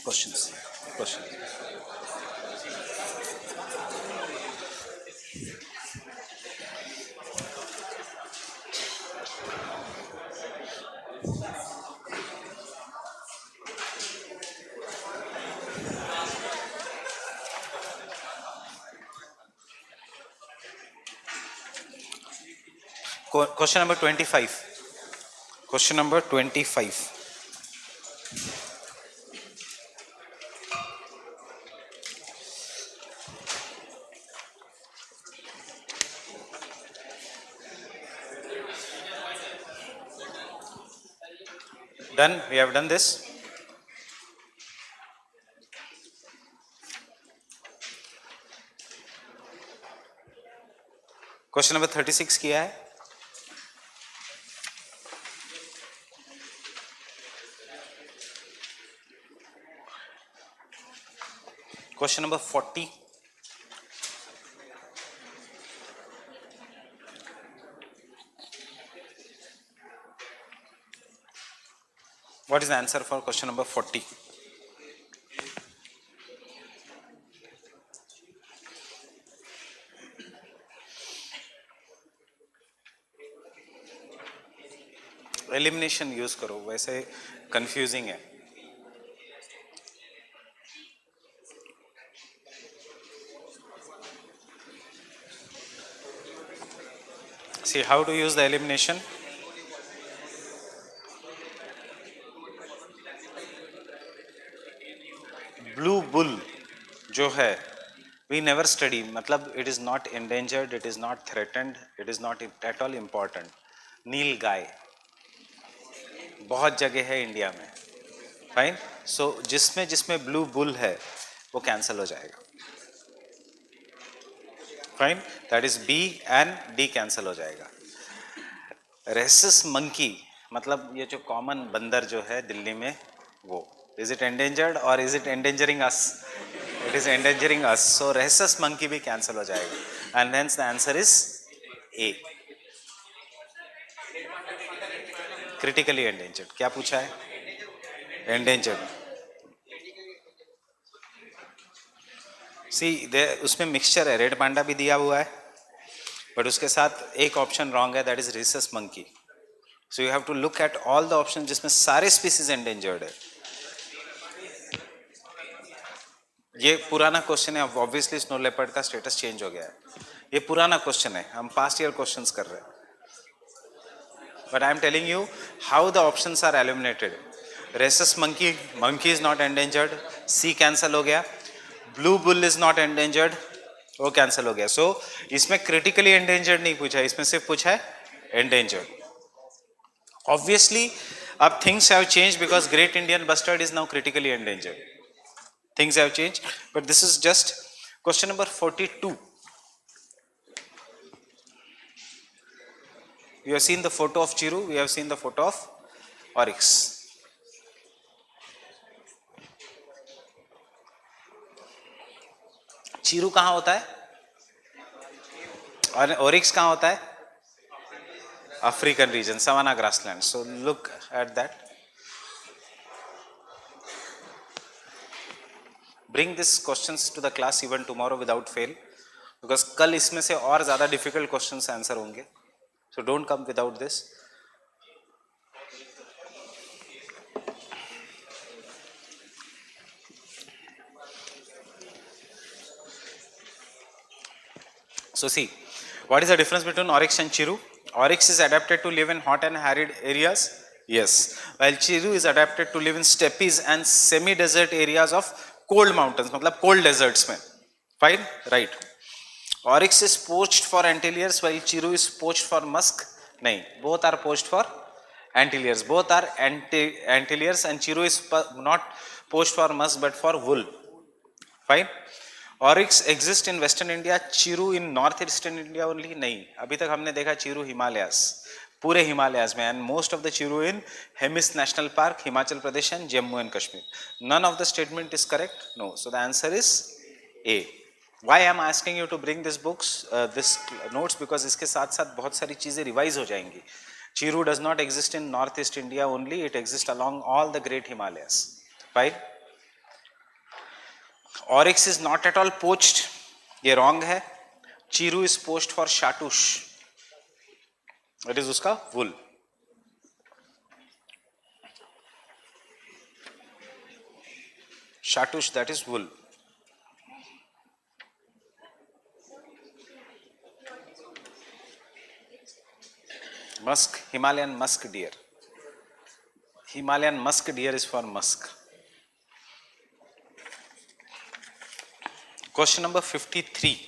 Questions. Question number 25. Question number 25. Done? We have done this? Question number 36 किया है? Question number 40. What is the answer for question number 40? Elimination use करो, वैसे confusing है. See how to use the elimination. Blue bull जो है, we never study, मतलब it is not endangered, it is not threatened, it is not at all important. नील गाय बहुत जगह है India में, फाइन. सो जिसमें ब्लू बुल है वो कैंसिल हो जाएगा, fine. That is B and D cancel हो जाएगा. रेसिस मंकी मतलब ये जो कॉमन बंदर जो है दिल्ली में, वो इज इट एंडेंजर्ड और is it endangering us? It is endangering us. So rhesus monkey भी कैंसिल हो जाएगा and hence the answer is A. Critically endangered. क्या पूछा है? एंडेंजर्ड. सी उसमें मिक्सचर है, रेड पांडा भी दिया हुआ है बट उसके साथ एक ऑप्शन रॉन्ग है, that is rhesus monkey. So you have to look at all the option जिसमें सारे स्पीसीज एंडेंजर्ड है. ये पुराना क्वेश्चन है, ऑब्वियसली स्नो लेपर्ड का स्टेटस चेंज हो गया है. ये पुराना क्वेश्चन है, हम पास्ट ईयर क्वेश्चंस कर रहे हैं. But I am telling you how the options are eliminated. Rhesus monkey is not endangered, C cancel हो गया. Blue bull is not endangered, वो कैंसिल हो गया. सो इसमें क्रिटिकली एंडेंजर्ड नहीं पूछा, इसमें सिर्फ पूछा है एंडेंजर्ड. ऑब्वियसली अब things have change because great Indian bustard is now critically endangered. Things have change but this is just question number 42. We have seen the photo of Chiru, we have seen the photo of Oryx. चीरू कहाँ होता है और oryx कहाँ होता है? African region, savanna grassland. So look at that. Bring this questions to the class even tomorrow without fail, because कल इसमें से और ज्यादा डिफिकल्ट क्वेश्चंस आंसर होंगे. So don't come without this. So see, what is the difference between oryx and chiru? Oryx is adapted to live in hot and arid areas. Yes. While chiru is adapted to live in steppes and semi-desert areas of cold mountains. मतलब cold deserts में. Fine? Right. Oryx is poached for antelope while chiru is poached for musk. नहीं. Both are poached for antelope. Both are antelope and chiru is not poached for musk but for wool. Fine? Oryx exist in Western India, Chiru in North Eastern India only. नहीं, अभी तक हमने देखा चिरू हिमालयास, पूरे हिमालयास में, and most of the Chiru in Hemis National Park, Himachal Pradesh and Jammu and Kashmir. None of the statement is correct. No. So the answer is A. Why I am asking you to bring this books, this notes, because इसके साथ साथ बहुत सारी चीजें revise हो जाएंगी. चिरू does not exist in North East India only. It exists along all the great Himalayas. Fine. Oryx is not at all poached, ये wrong है. Chiru is poached for shatush. It is उसका wool. Shatush, that is wool. Musk, Himalayan musk deer. Himalayan musk deer is for musk. Question number 53.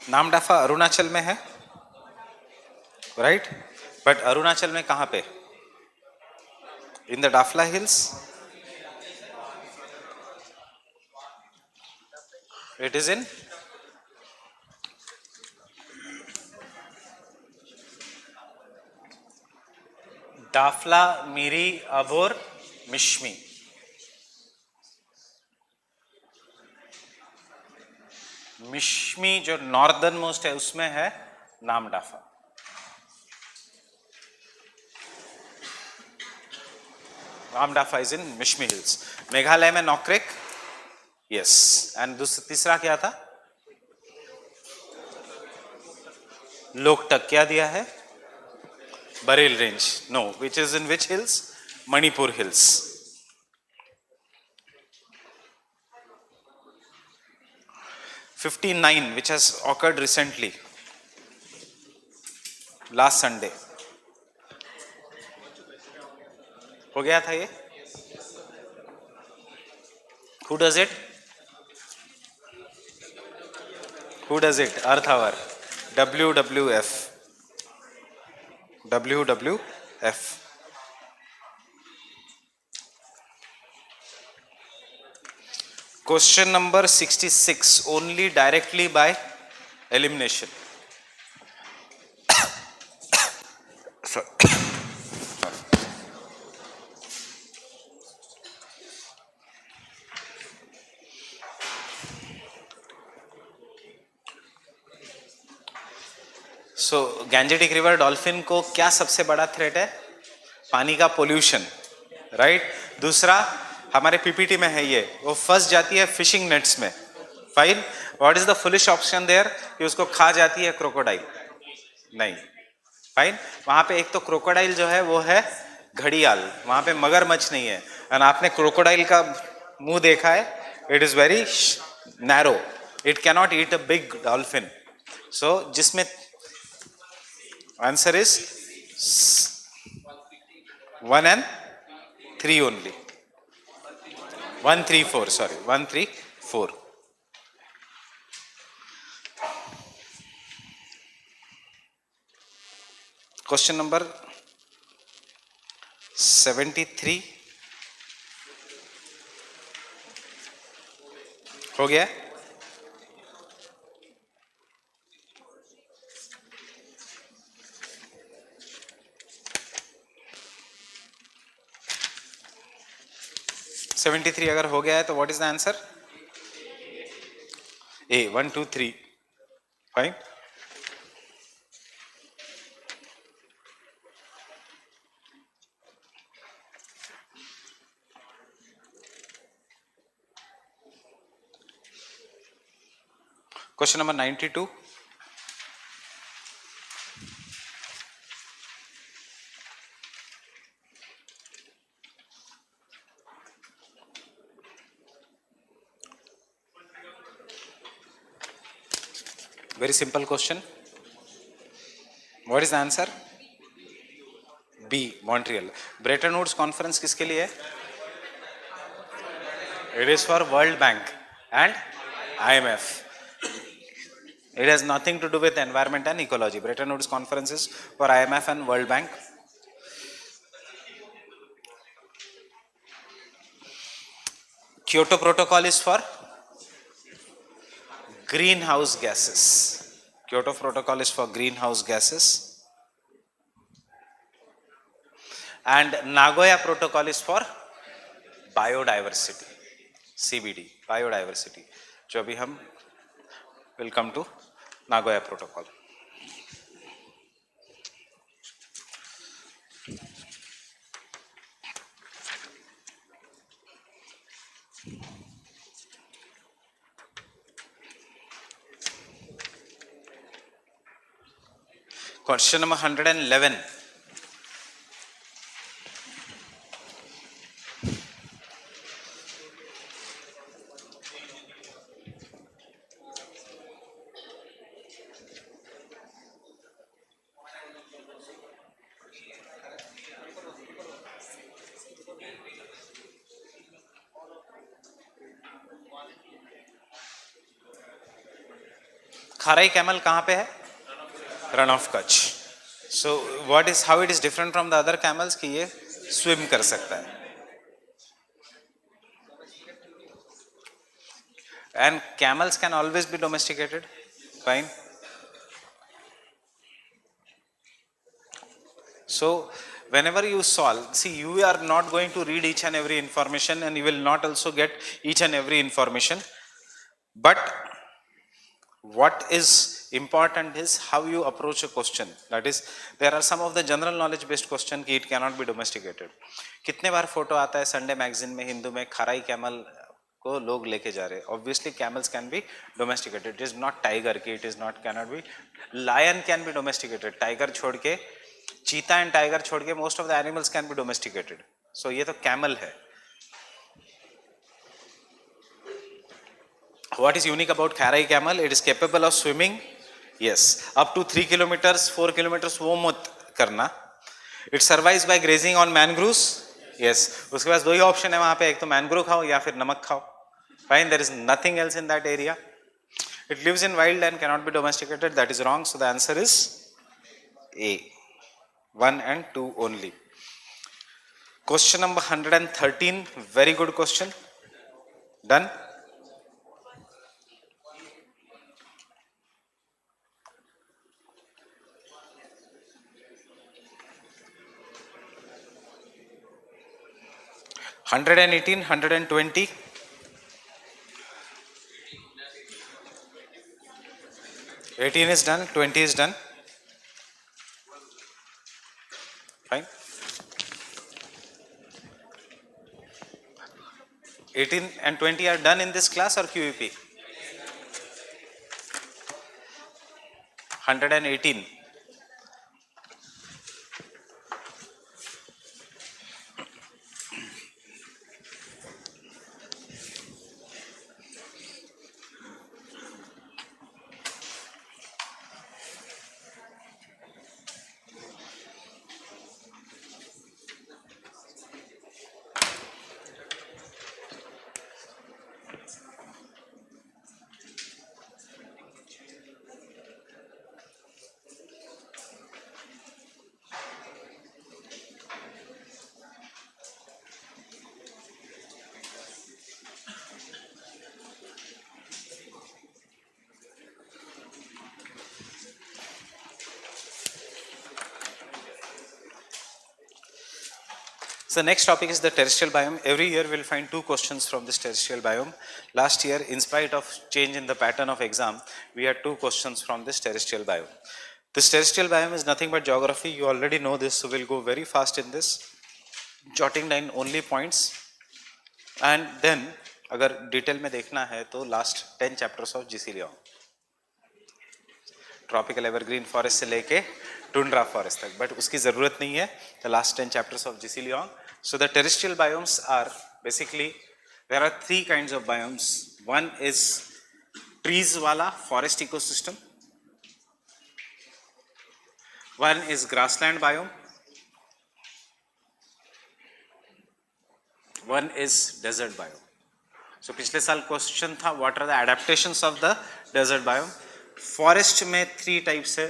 Namdapha Arunachal में है, right? But Arunachal में कहां पे? In the Dafla hills? It is in Dafla, Miri, Abor, Mishmi. Mishmi जो northern most है उसमें है Namdapha. Namdapha is in Mishmi hills. Meghalaya में नॉक्रेक, यस. एंड तीसरा क्या था? लोकटक. क्या दिया है? Barail range. No, which is in which hills? Manipur hills. $59 which has occurred recently, last Sunday. हो गया था ये? Who does it? Who does it? Earth Hour. WWF. WWF. Question number 66. Only directly by elimination. Sorry. So Gangetic river dolphin को क्या सबसे बड़ा threat है? पानी का पोल्यूशन, राइट? दूसरा हमारे पीपीटी में है ये, वो फंस जाती है फिशिंग नेट्स में. Fine. What is the foolish option there? कि उसको खा जाती है क्रोकोडाइल. नहीं. फाइन. वहां पे एक तो क्रोकोडाइल जो है वो है घड़ियाल, वहां पे मगरमच्छ नहीं है. और आपने क्रोकोडाइल का मुंह देखा है? It is very narrow. It cannot eat a big dolphin. So जिसमें answer is 1 and 3 only. 1, 3, 4. Sorry, 1, 3, 4. Question number 73. हो गया? (73) अगर हो गया है तो what is the answer? A. 1, 2, 3. Fine. Question number 92. Very simple question. What is the answer? B. Montreal. Bretton Woods conference किसके लिए है? It is for World Bank and IMF. It has nothing to do with environment and ecology. Bretton Woods conference is for IMF and World Bank. Kyoto Protocol is for greenhouse gases. Kyoto Protocol is for greenhouse gases. and Nagoya Protocol is for biodiversity, CBD, biodiversity. जो अभी हम will come to Nagoya Protocol. Question number 111. Kharai camel कहाँ पे है? Run of Kutch. So what is how it is different from the other camels कि ये swim कर सकता है. And camels can always be domesticated. Fine. So whenever you solve, see, you are not going to read each and every information, and you will not also get each and every information. But what is important is how you approach a question. That is, there are some of the general knowledge based question कि it cannot be domesticated. कितने बार photo आता है Sunday magazine में, हिंदू में, खराई camel को लोग लेके जा रहे हैं. Obviously camels can be domesticated. It is not tiger कि it is not cannot be. Lion can be domesticated. Tiger छोड़ के, cheetah and tiger छोड़ के most of the animals can be domesticated. So ये तो camel है. What is unique about Kharai camel? It is capable of swimming. Yes, up to 3 kilometers, 4 kilometers वो मत करना. It survives by grazing on mangroves. Yes, उसके पास दो ही option है वहाँ पे, एक तो मैनग्रोव खाओ या फिर नमक खाओ. Fine, there is nothing else in that area. It lives in wild and cannot be domesticated. That is wrong. So the answer is A. 1 and 2 only. Question number 113. Very good question. Done. Hundred and 18, 120. 18 is done, 20 is done. Fine. 18 and 20 are done in this class or QEP? 118. So next topic is the terrestrial biome. Every year we will find 2 questions from this terrestrial biome. Last year, in spite of change in the pattern of exam, we had 2 questions from this terrestrial biome. This terrestrial biome is nothing but geography. You already know this, so we'll go very fast in this, jotting down only points. And then, अगर detail में देखना है तो last 10 chapters of GC Leong, tropical evergreen forest से लेके tundra forest तक, but उसकी जरूरत नहीं है. The last 10 chapters of GC Leong. So the terrestrial biomes are basically, there are 3 kinds of biomes. One is trees wala forest ecosystem. One is grassland biome. One is desert biome. So पिछले साल question था, what are the adaptations of the desert biome? Forest में 3 types है,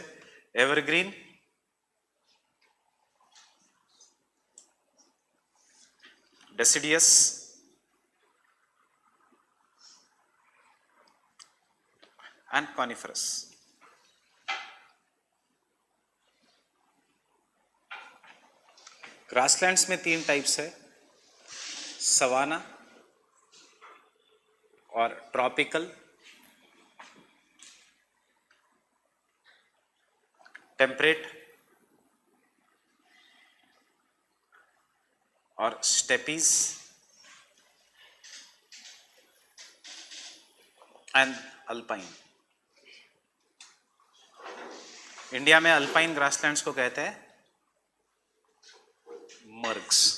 evergreen, deciduous and coniferous. Grasslands में 3 types है, savanna और tropical, temperate और steppes and alpine. India में अल्पाइन ग्रासलैंड्स को कहते हैं मर्ग्स।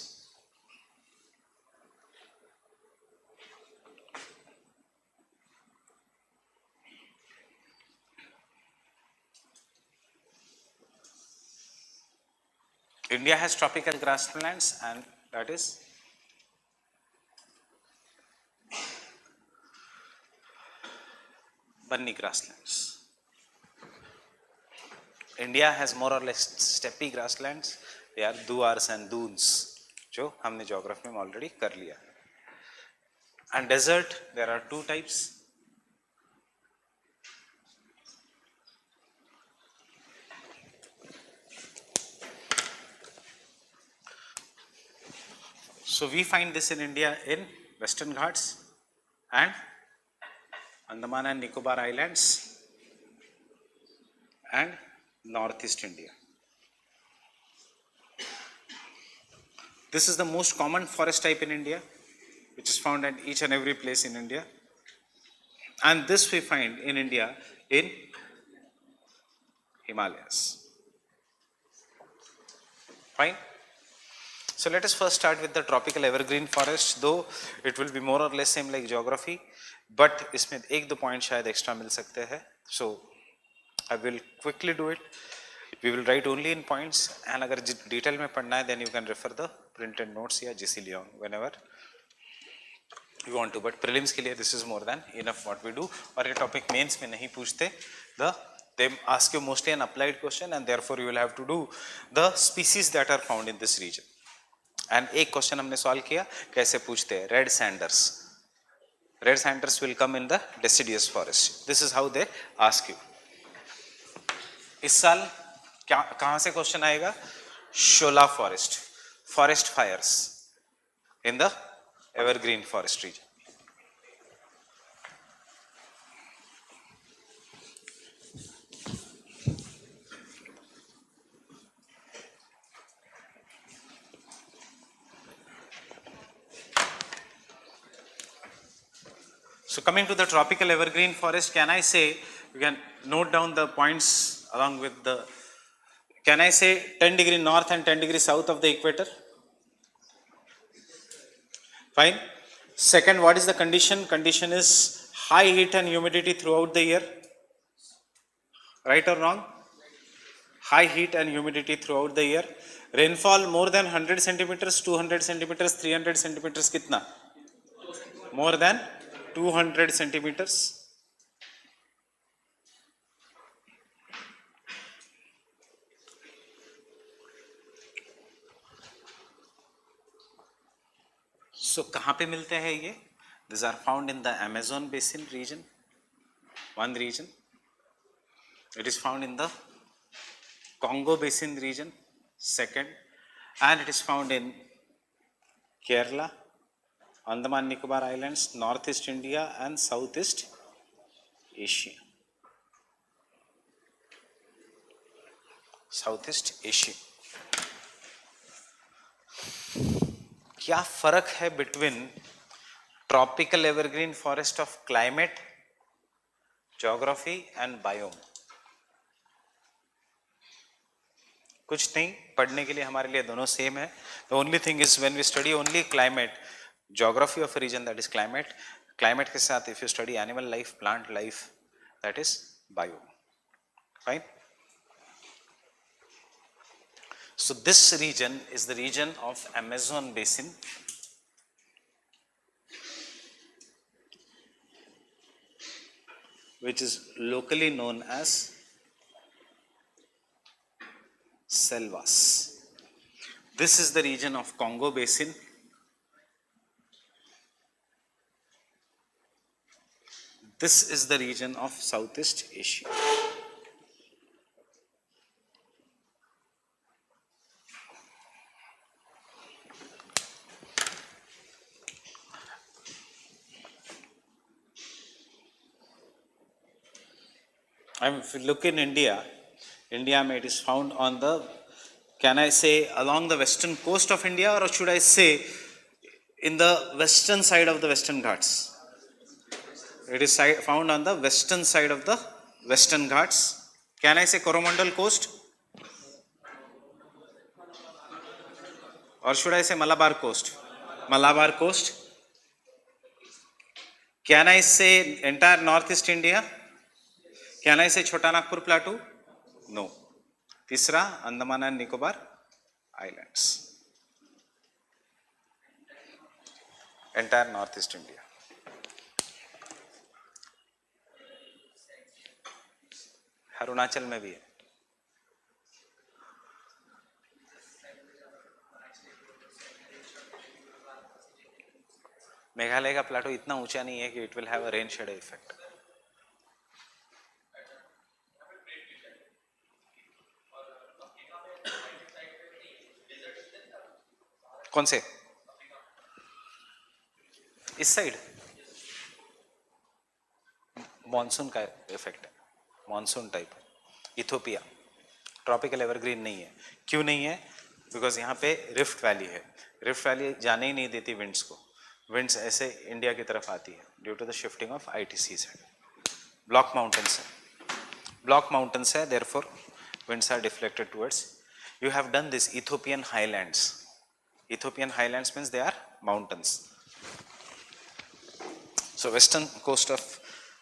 India has tropical grasslands and that is Bunny grasslands. India has more or less steppy grasslands. They are duars and dunes, जो हमने geography में already कर लिया। And desert, there are 2 types. So we find this in India in Western Ghats and Andaman and Nicobar Islands and Northeast India. This is the most common forest type in India, which is found at each and every place in India. And this we find in India in Himalayas. Fine. So let us first start with the tropical evergreen forest, though it will be more or less same like geography, but इसमें 1-2 point शायद extra मिल सकते हैं. So I will quickly do it. We will write only in points, and अगर detail में पढ़ना है then you can refer the printed notes या GC Leon whenever you want to. But prelims के लिए this is more than enough what we do. और ये topic mains में नहीं पूछते. They ask you mostly an applied question, and therefore you will have to do the species that are found in this region. And एक question हमने solve किया, कैसे पूछते हैं, red sanders will come in the deciduous forest. This is how they ask you. इस साल क्या कहां से क्वेश्चन आएगा, Shola forest fires in the evergreen forest region. So coming to the tropical evergreen forest, can I say, you can note down the points along with the, can I say 10 degree north and 10 degree south of the equator? Fine. Second, what is the condition? Condition is high heat and humidity throughout the year. Right or wrong? High heat and humidity throughout the year. Rainfall more than 100 centimeters, 200 centimeters, 300 centimeters, kitna? More than 200 centimeters. So कहाँ पे मिलते हैं ये? These are found in the Amazon basin region, one region. It is found in the Congo basin region, second, and it is found in Kerala, Andaman Nicobar Islands, Northeast India and Southeast Asia. Southeast Asia. क्या फर्क है between tropical evergreen forest of climate, geography and biome? कुछ नहीं, पढ़ने के लिए हमारे लिए दोनों सेम है. The only thing is when we study only climate, geography of region, that is climate. Climate के साथ if you study animal life, plant life, that is biome. Fine. So this region is the region of Amazon basin, which is locally known as selvas. This is the region of Congo basin. This is the region of Southeast Asia. If you look in India, India it is found on the, can I say along the western coast of India, or should I say in the western side of the Western Ghats? It is found on the western side of the Western Ghats. Can I say Coromandel coast? Or should I say Malabar coast? Malabar coast. Can I say entire Northeast India? Can I say Chota Nagpur Plateau? No. Tisra, Andaman and Nicobar Islands. Entire Northeast India. Arunachal में भी है. मेघालय का Plato इतना ऊंचा नहीं है कि it will have a rain shadow effect. कौन से? इस साइड मॉनसून का इफेक्ट है, monsoon type. Ethiopia tropical evergreen नहीं है. क्यों नहीं है? बिकॉज यहाँ पे रिफ्ट वैली है. रिफ्ट वैली जाने ही नहीं देती विंड्स को. विंड्स ऐसे इंडिया की तरफ आती है due to the shifting of ITCs है. ब्लॉक माउंटेन्स है, ब्लॉक माउंटेन्स है, therefore winds are deflected towards. You have done this Ethiopian highlands. Ethiopian highlands means they are mountains. So western coast of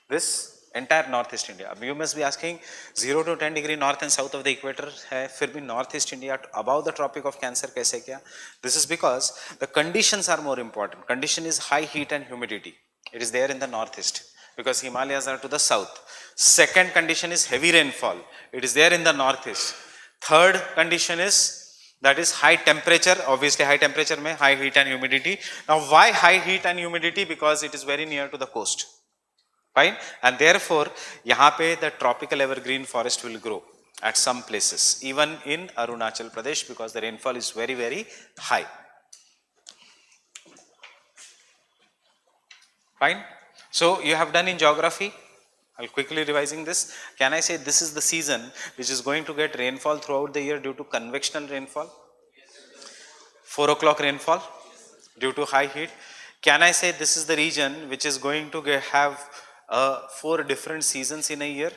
this entire northeast India. You must be asking 0 to 10 degree north and south of the equator है, फिर भी northeast India above the tropic of Cancer कैसे क्या? This is because the conditions are more important. Condition is high heat and humidity. It is there in the northeast because Himalayas are to the south. Second condition is heavy rainfall. It is there in the northeast. Third condition is that is high temperature. Obviously high temperature में high heat and humidity. Now why high heat and humidity? Because it is very near to the coast. Fine, and therefore यहाँ पे the tropical evergreen forest will grow at some places, even in Arunachal Pradesh, because the rainfall is very very high. Fine. So you have done in geography. I'll quickly revising this. Can I say this is the season which is going to get rainfall throughout the year due to convectional rainfall? 4 o'clock rainfall due to high heat. Can I say this is the region which is going to have 4 different seasons in a year?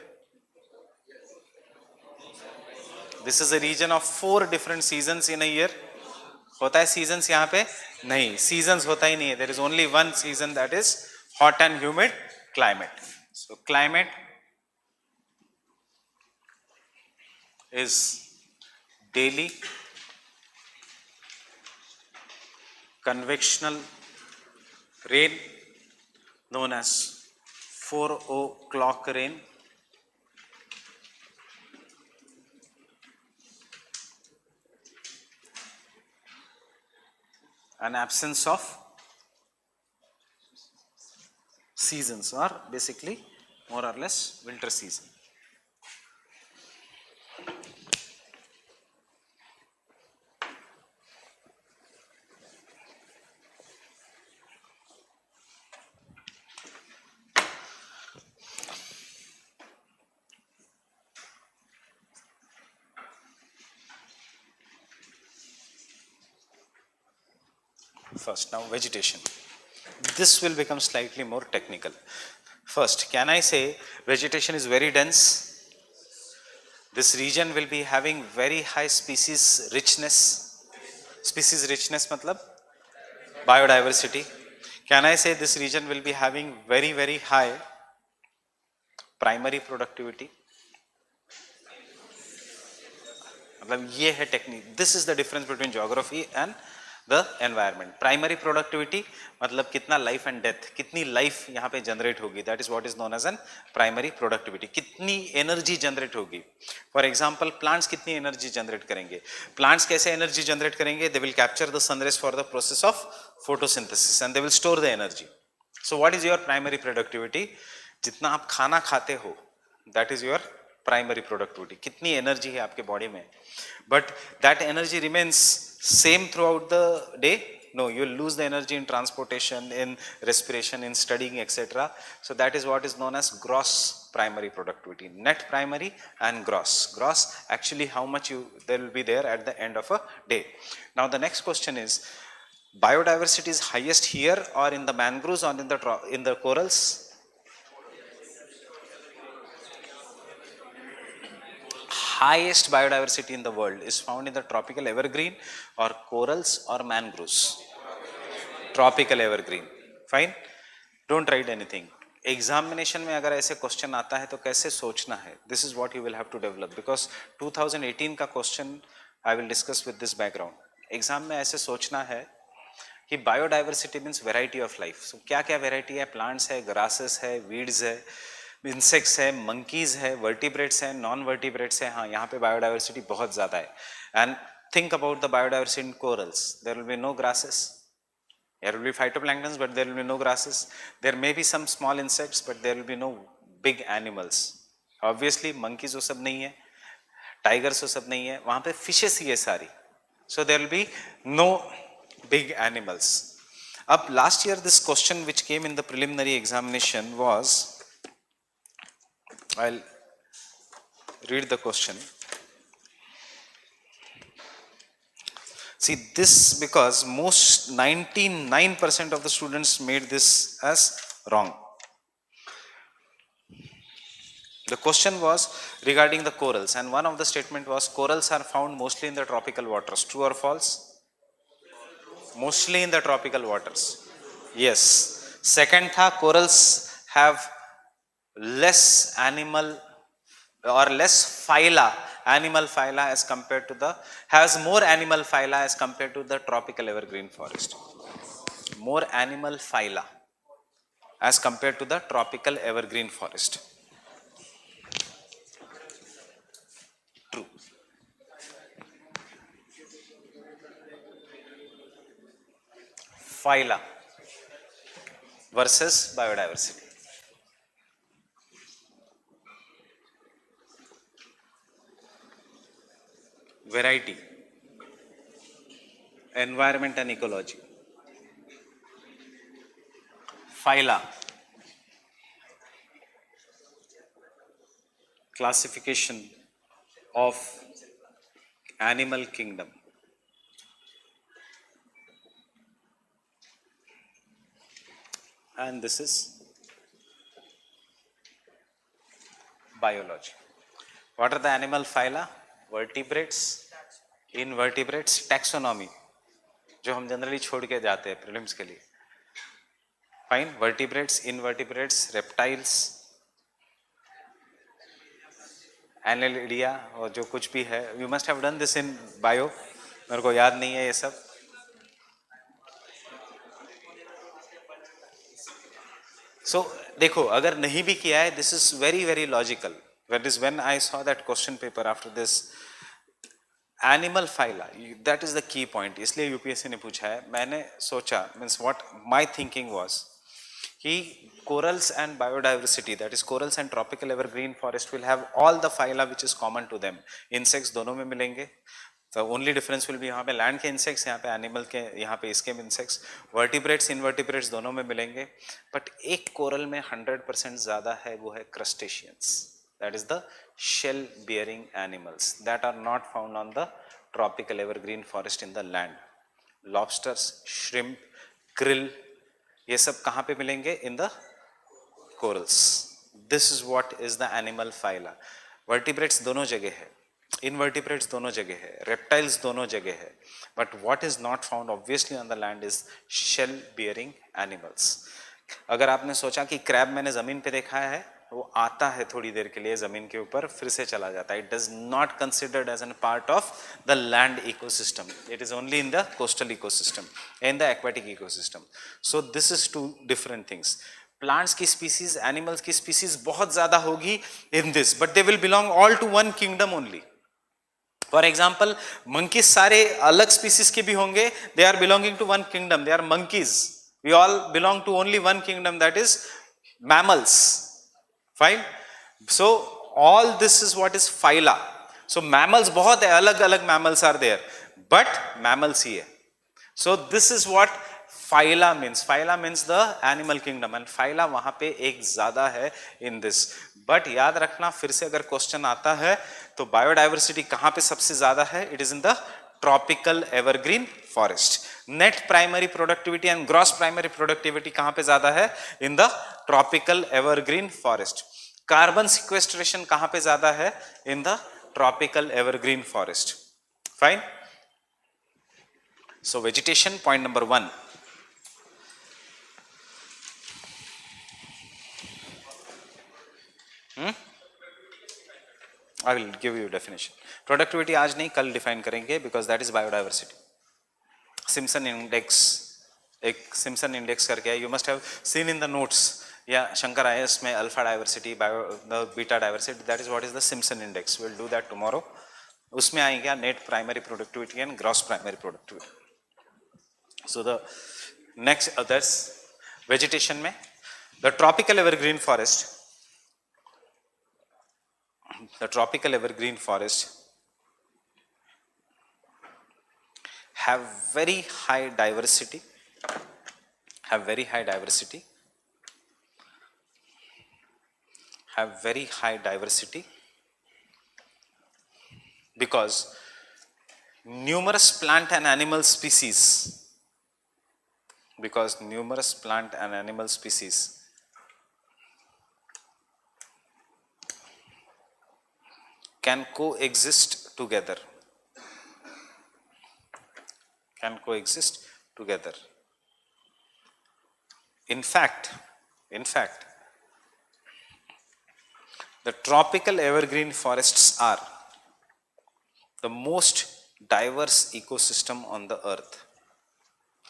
This is a region of 4 different seasons in a year. होता है seasons यहाँ पे? नहीं, seasons होता ही नहीं है. There is only one season, that is hot and humid climate. So climate is daily convectional rain known as 4 o'clock rain. An absence of seasons, or basically more or less winter season. First, now vegetation. This will become slightly more technical. First, can I say vegetation is very dense? This region will be having very high species richness. Species richness matlab biodiversity. Can I say this region will be having very very high primary productivity? मतलब ये है technique. This is the difference between geography and the environment. Primary productivity मतलब कितना life and death, कितनी life यहाँ पे generate होगी, that is what is known as an primary productivity. कितनी energy generate होगी. For example, plants कितनी energy generate करेंगे? Plants कैसे energy generate करेंगे? They will capture the sun rays for the process of photosynthesis and they will store the energy. So what is your primary productivity? जितना आप खाना खाते हो, that is your primary productivity. कितनी energy है आपके body में? But that energy remains same throughout the day? No, you'll lose the energy in transportation, in respiration, in studying, etc. So that is what is known as gross primary productivity. Net primary and gross. Gross actually how much there will be there at the end of a day. Now the next question is, biodiversity is highest here or in the mangroves or in the corals? Highest biodiversity in the world is found in the tropical evergreen or corals or mangroves? Tropical evergreen. Fine. Don't write anything. Examination में अगर ऐसे question आता है तो कैसे सोचना है, this is what you will have to develop, because 2018 का question I will discuss with this background. Exam में ऐसे सोचना है कि biodiversity means variety of life. So क्या क्या वेराइटी है? प्लांट्स है, ग्रासेस है, वीड्स है, इंसेक्ट्स है, मंकीज है, वर्टिब्रेट्स है, नॉन वर्टिब्रेट्स है। हाँ, यहाँ पे बायोडाइवर्सिटी बहुत ज़्यादा है। And think about the biodiversity in corals, there will be no grasses, there will be phytoplanktons but there will be no grasses, there may be some small insects but there will be no big animals, obviously monkeys वो सब नहीं है, tigers वो सब नहीं है, वहाँ पे fishes ही है सारी, so there will be no big animals. अब last year this question which came in the preliminary examination was, I'll read the question. See this, because most 99% of the students made this as wrong. The question was regarding the corals and one of the statement was corals are found mostly in the tropical waters. True or false? Mostly in the tropical waters. Yes. Second tha, corals have less animal or less phyla, animal phyla as compared to the, has more animal phyla as compared to the tropical evergreen forest. More animal phyla as compared to the tropical evergreen forest. True. Phyla versus biodiversity. Variety, environment and ecology. Phyla, classification of animal kingdom. And this is biology. What are the animal phyla? Vertebrates, invertebrates, taxonomy, जो हम generally छोड़ के जाते हैं prelims के लिए. Fine. Vertebrates, invertebrates, reptiles, एनेलिडिया और जो कुछ भी है. You must have done this in bio, मेरे को याद नहीं है ये सब. सो देखो, अगर नहीं भी किया है, this is very very logical. That is when I saw that question paper after this, animal phyla, that is the key point. इसलिए यूपीएससी ने पूछा है. मैंने सोचा, means what my thinking was, कि corals and biodiversity, that is corals and tropical evergreen forest will have all the phyla which is common to them. Insects दोनों में मिलेंगे. The only difference will be यहाँ पे land के insects, यहाँ पे animal के, यहाँ पे इसके insects. Vertebrates, invertebrates दोनों में मिलेंगे. But एक coral में 100% ज़्यादा है, वो है crustaceans. That is the shell bearing animals that are not found on the tropical evergreen forest in the land. Lobsters, shrimp, krill, ये सब कहाँ पे मिलेंगे? In the corals. This is what is the animal phyla. Vertebrates दोनों जगह है, invertebrates दोनों जगह है, reptiles दोनों जगह है. But what is not found obviously on the land is shell bearing animals. अगर आपने सोचा कि क्रैब मैंने जमीन पे देखा है, वो आता है थोड़ी देर के लिए जमीन के ऊपर, फिर से चला जाता है. It does not considered as an part of the land ecosystem. It is only in the coastal ecosystem, in the aquatic ecosystem. So this is two different things. Plants की स्पीसीज, एनिमल्स की species बहुत ज्यादा होगी in this, but they will belong all to one kingdom only. For example, monkeys सारे अलग species के भी होंगे, they are belonging to one kingdom, they are monkeys. We all belong to only one kingdom, that is mammals. Fine. So all this is what is phyla. So mammals बहुत है, अलग अलग mammals are there, but mammals ही है. So this is what phyla means. Phyla means the animal kingdom and phyla वहां पे एक ज्यादा है in this. But याद रखना फिर से अगर क्वेश्चन आता है तो बायोडाइवर्सिटी कहां पे सबसे ज्यादा है? It is in the tropical evergreen forest. Net primary productivity and gross primary productivity कहां पे ज्यादा है? In the tropical evergreen forest. Carbon sequestration कहां पे ज्यादा है? In the tropical evergreen forest. Fine. So vegetation, point number 1. I will give you definition. Productivity आज नहीं कल डिफाइन करेंगे because that is biodiversity. Simpson index, एक Simpson index करके है. You must have seen in the notes. या Shankar IAS में alpha diversity, the beta diversity. That is what is the Simpson index. We'll do that tomorrow. उसमें आएगा net primary productivity and gross primary productivity. So the next others vegetation में the tropical evergreen forest have very high diversity because numerous plant and animal species can coexist together. In fact, the tropical evergreen forests are the most diverse ecosystem on the earth.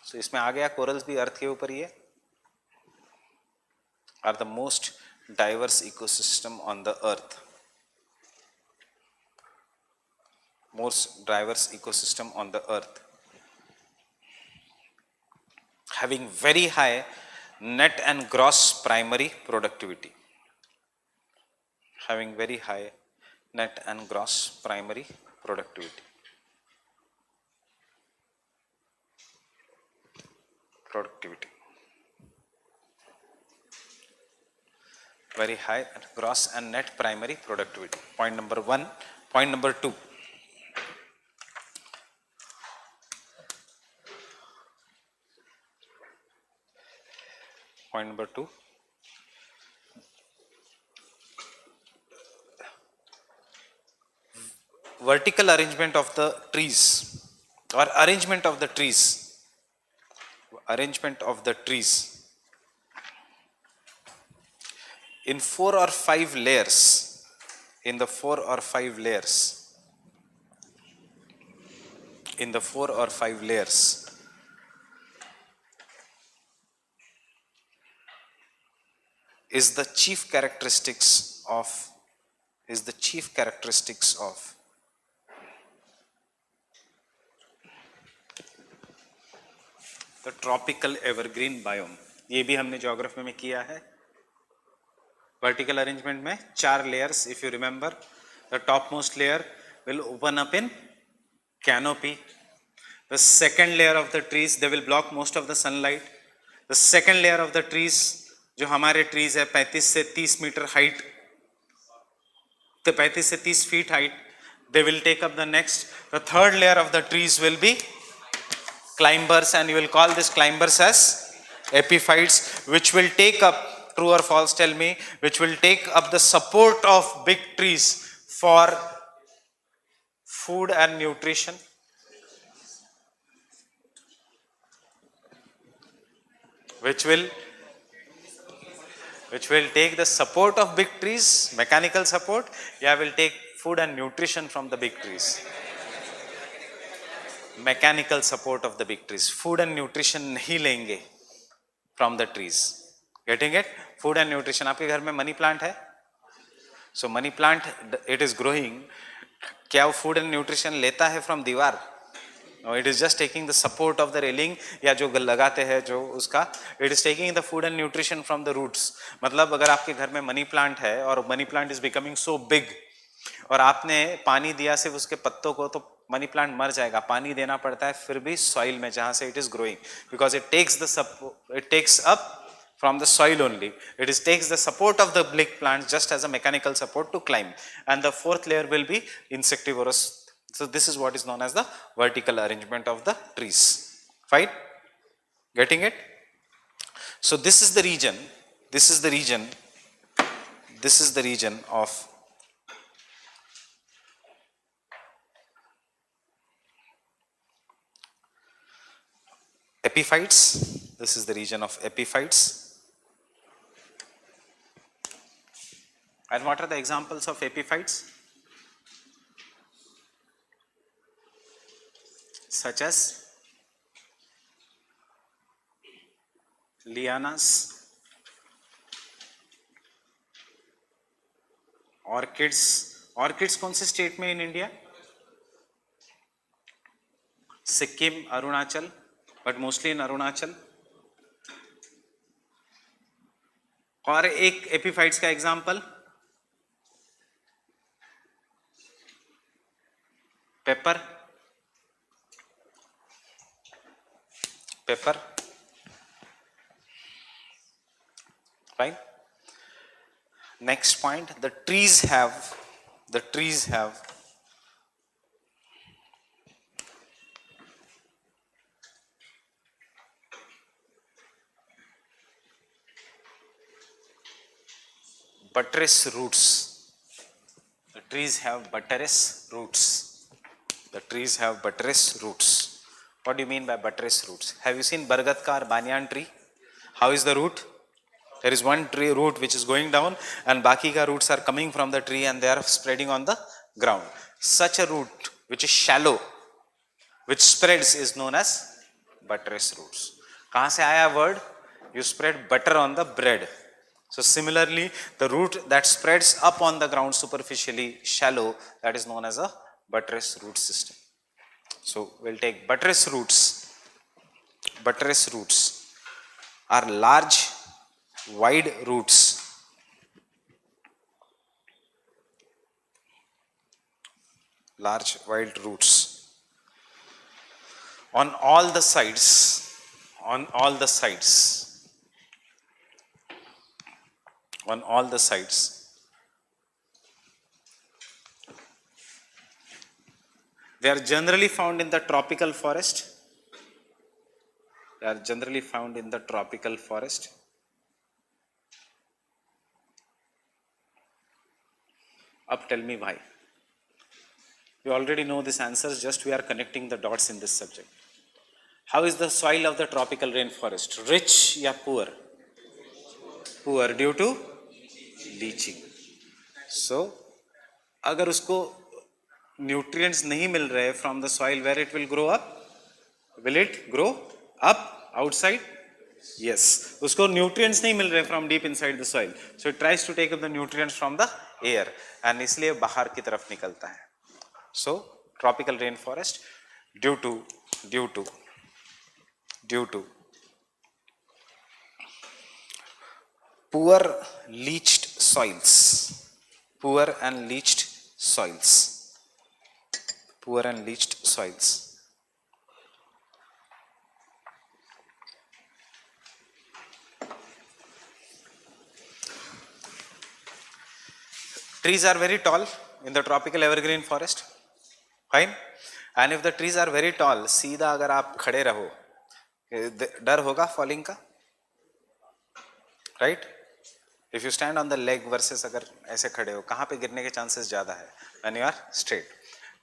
So इसमें आ गया corals भी अर्थ के ऊपर ही है. Are the most diverse ecosystem on the earth. Most diverse ecosystem on the earth. Having very high net and gross primary productivity. Very high gross and net primary productivity. Point number 1. Point number 2. Point number 2. Vertical arrangement of the trees or arrangement of the trees in 4 or 5 layers, is the chief characteristics of the tropical evergreen biome. ये भी हमने geography में किया है. Vertical arrangement में 4 layers. If you remember, the topmost layer will open up in canopy. The second layer of the trees, they will block most of the sunlight. The second layer of the trees, जो हमारे trees है 35 से 30 metre height, तो 35 से 30 feet height, they will take up the next. The third layer of the trees will be climbers, and you will call this climbers as epiphytes, which will take up, true or false, tell me, which will take up the support of big trees for food and nutrition. Which will take the support of big trees, mechanical support, yeah, will take food and nutrition from the big trees. Mechanical support of the big trees. Food and nutrition नहीं लेंगे from the trees. Getting it? Food and nutrition. आपके घर में money plant है? So money plant, it is growing. क्या वो food and nutrition लेता है from दीवार? No, it is just taking the support of the railing या जो लगाते हैं जो उसका, it is taking the food and nutrition from the roots. मतलब अगर आपके घर में मनी प्लांट है और money plant is becoming so big और आपने पानी दिया सिर्फ उसके पत्तों को, तो मनी प्लांट मर जाएगा, पानी देना पड़ता है फिर भी सॉइल में जहां से it is growing, because it takes up from the soil only. It is takes the support of the big plant just as a mechanical support to climb. And the fourth layer will be insectivorous. So this is what is known as the vertical arrangement of the trees. Fine? Getting it? So this is the region. This is the region. This is the region of epiphytes. This is the region of epiphytes. And what are the examples of epiphytes? Such as lianas, orchids. Orchids कौन से state में in India? Sikkim, Arunachal, but mostly in Arunachal. और एक epiphytes का example paper. Paper. Fine. Next point, the trees have buttress roots. The trees have buttress roots. The trees have buttress roots. What do you mean by buttress roots? Have you seen bargat ka or banyan tree? How is the root? There is one tree root which is going down and baki ka roots are coming from the tree and they are spreading on the ground. Such a root which is shallow, which spreads, is known as buttress roots. Kahan se aaya word? You spread butter on the bread. So similarly, the root that spreads up on the ground superficially, shallow, that is known as a buttress root system. So we'll take buttress roots. Buttress roots are large, wide roots. Large, wide roots on all the sides. On all the sides. On all the sides. They are generally found in the tropical forest. They are generally found in the tropical forest. Up, tell me why. You already know this answer, just we are connecting the dots in this subject. How is the soil of the tropical rainforest? Rich या poor? Poor due to leaching. So, अगर उसको nutrients नहीं मिल रहे from the soil, where it will grow up? Will it grow up outside? Yes. उसको nutrients नहीं मिल रहे from deep inside the soil. So it tries to take up the nutrients from the air and इसलिए बाहर की तरफ निकलता है. So tropical rainforest due to poor leached soils. Poor and leached soils. Poor and leached soils. Trees are very tall in the tropical evergreen forest. Fine. And if the trees are very tall, सीधा अगर आप खड़े रहो, डर होगा falling का, right? If you stand on the leg versus अगर ऐसे खड़े हो, कहाँ पे गिरने के chances ज़्यादा है? When you are straight.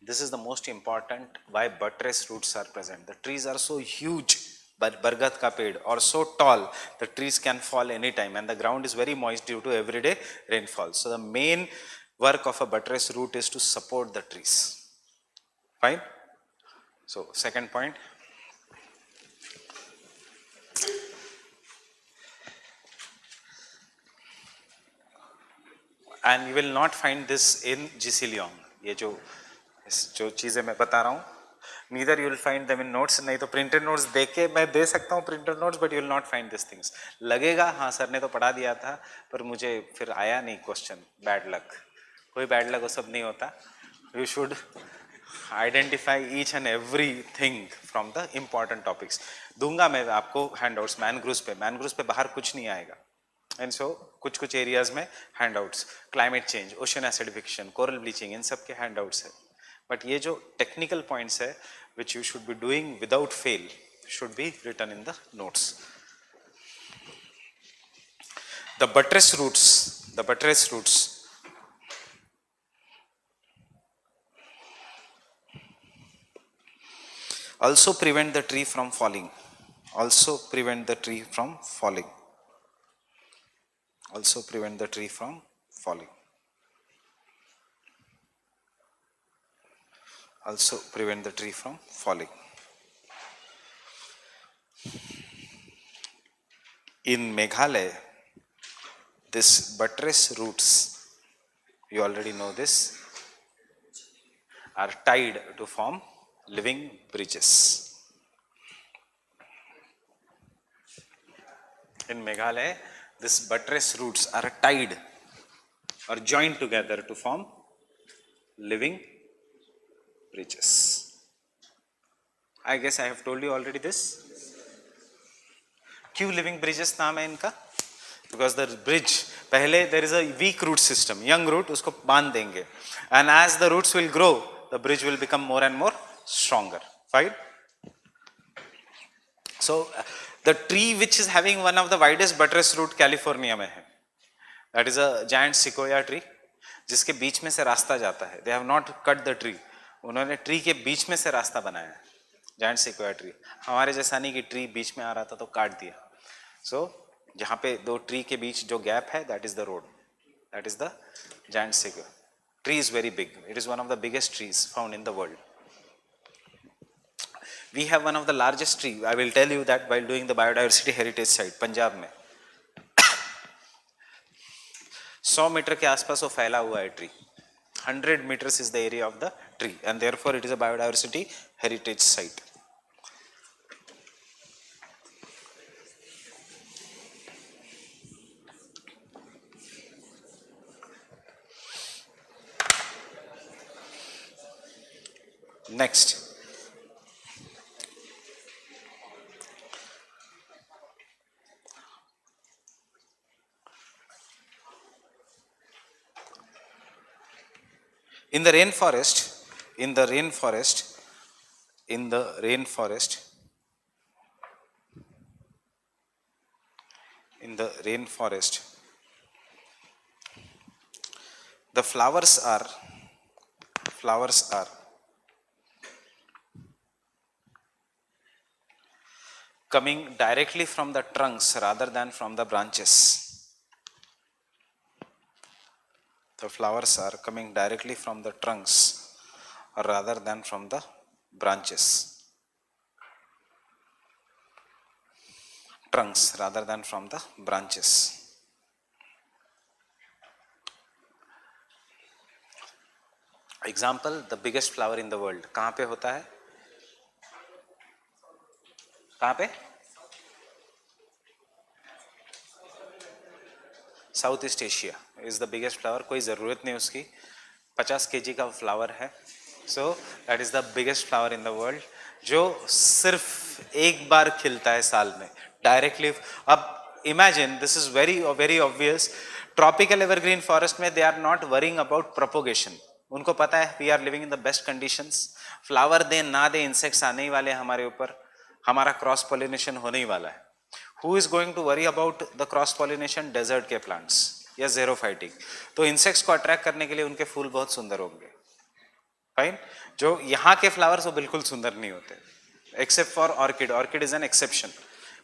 This is the most important why buttress roots are present. The trees are so huge, but बरगद का पेड़ or so tall, the trees can fall anytime and the ground is very moist due to everyday rainfall. So the main work of a buttress root is to support the trees. Fine. So second point. And you will not find this in GC Leong. ये जो चीज़ें मैं बता रहा हूँ, neither you will find them in notes. नहीं तो printed notes देख के मैं दे सकता हूँ printed notes, but you will not find these things. लगेगा हाँ सर ने तो पढ़ा दिया था, पर मुझे फिर आया नहीं question. Bad luck. कोई bad luck वो सब नहीं होता. You should identify each and everything from the important topics. दूंगा मैं आपको handouts mangroves पे बाहर कुछ नहीं आएगा. And so कुछ एरियाज में handouts, climate change, ocean acidification, coral bleaching, इन सब के हैंडआउट्स है. बट ये जो टेक्निकल पॉइंट्स है which you should be doing without fail should be written in the notes. The buttress roots also prevent the tree from falling. Also prevent the tree from falling. Also prevent the tree from falling. Also prevent the tree from falling. In Meghalaya, this buttress roots, you already know this, are tied to form living bridges. In Meghalaya, this buttress roots are tied or joined together to form living bridges. I guess I have told you already this. क्यों living bridges नाम है इनका? Because the bridge, पहले there is a weak root system, young root, उसको बांध देंगे, and as the roots will grow, the bridge will become more and more stronger. Fine. So the tree which is having one of the widest buttress root California में है, that is a giant sequoia tree, जिसके बीच में से रास्ता जाता है. They have not cut the tree. उन्होंने tree के बीच में से रास्ता बनाया है. giant sequoia tree. हमारे जैसा नहीं कि ट्री बीच में आ रहा था तो काट दिया. So जहाँ पे दो ट्री के बीच जो गैप है, that is the road. That is the giant sequoia. Tree is very big. It is one of the biggest trees found in the world. We have one of the largest tree. I will tell you that while doing the biodiversity heritage site, Punjab में 100 metre के आसपास वो फैला हुआ है tree. 100 meters is the area of the tree, and therefore it is a biodiversity heritage site. Next, in the rainforest, the flowers are coming directly from the trunks rather than from the branches. The flowers are coming directly from the trunks rather than from the branches. Trunks rather than from the branches. Example, the biggest flower in the world. कहाँ पे होता है? कहाँ पे? South east Asia is the biggest flower. कोई ज़रूरत नहीं उसकी, 50 kg का फ्लावर है. So that is the biggest flower in the world, जो सिर्फ एक बार खिलता है साल में डायरेक्टली. अब imagine, this is very very obvious. Tropical evergreen forest में they are not worrying about propagation. उनको पता है we are living in the best conditions. Flower दे ना दे, इंसेक्ट्स आने ही वाले हैं हमारे ऊपर, हमारा क्रॉस पॉलिनेशन होने ही वाला है. Who is going to worry about the cross pollination? Desert के प्लांट्स या ज़ेरोफाइटिक. तो इंसेक्ट्स को अट्रैक्ट करने के लिए उनके फूल बहुत सुंदर होंगे. फाइन. जो यहाँ के फ्लावर्स वो बिल्कुल सुंदर नहीं होते, except for orchid. Orchid is an exception.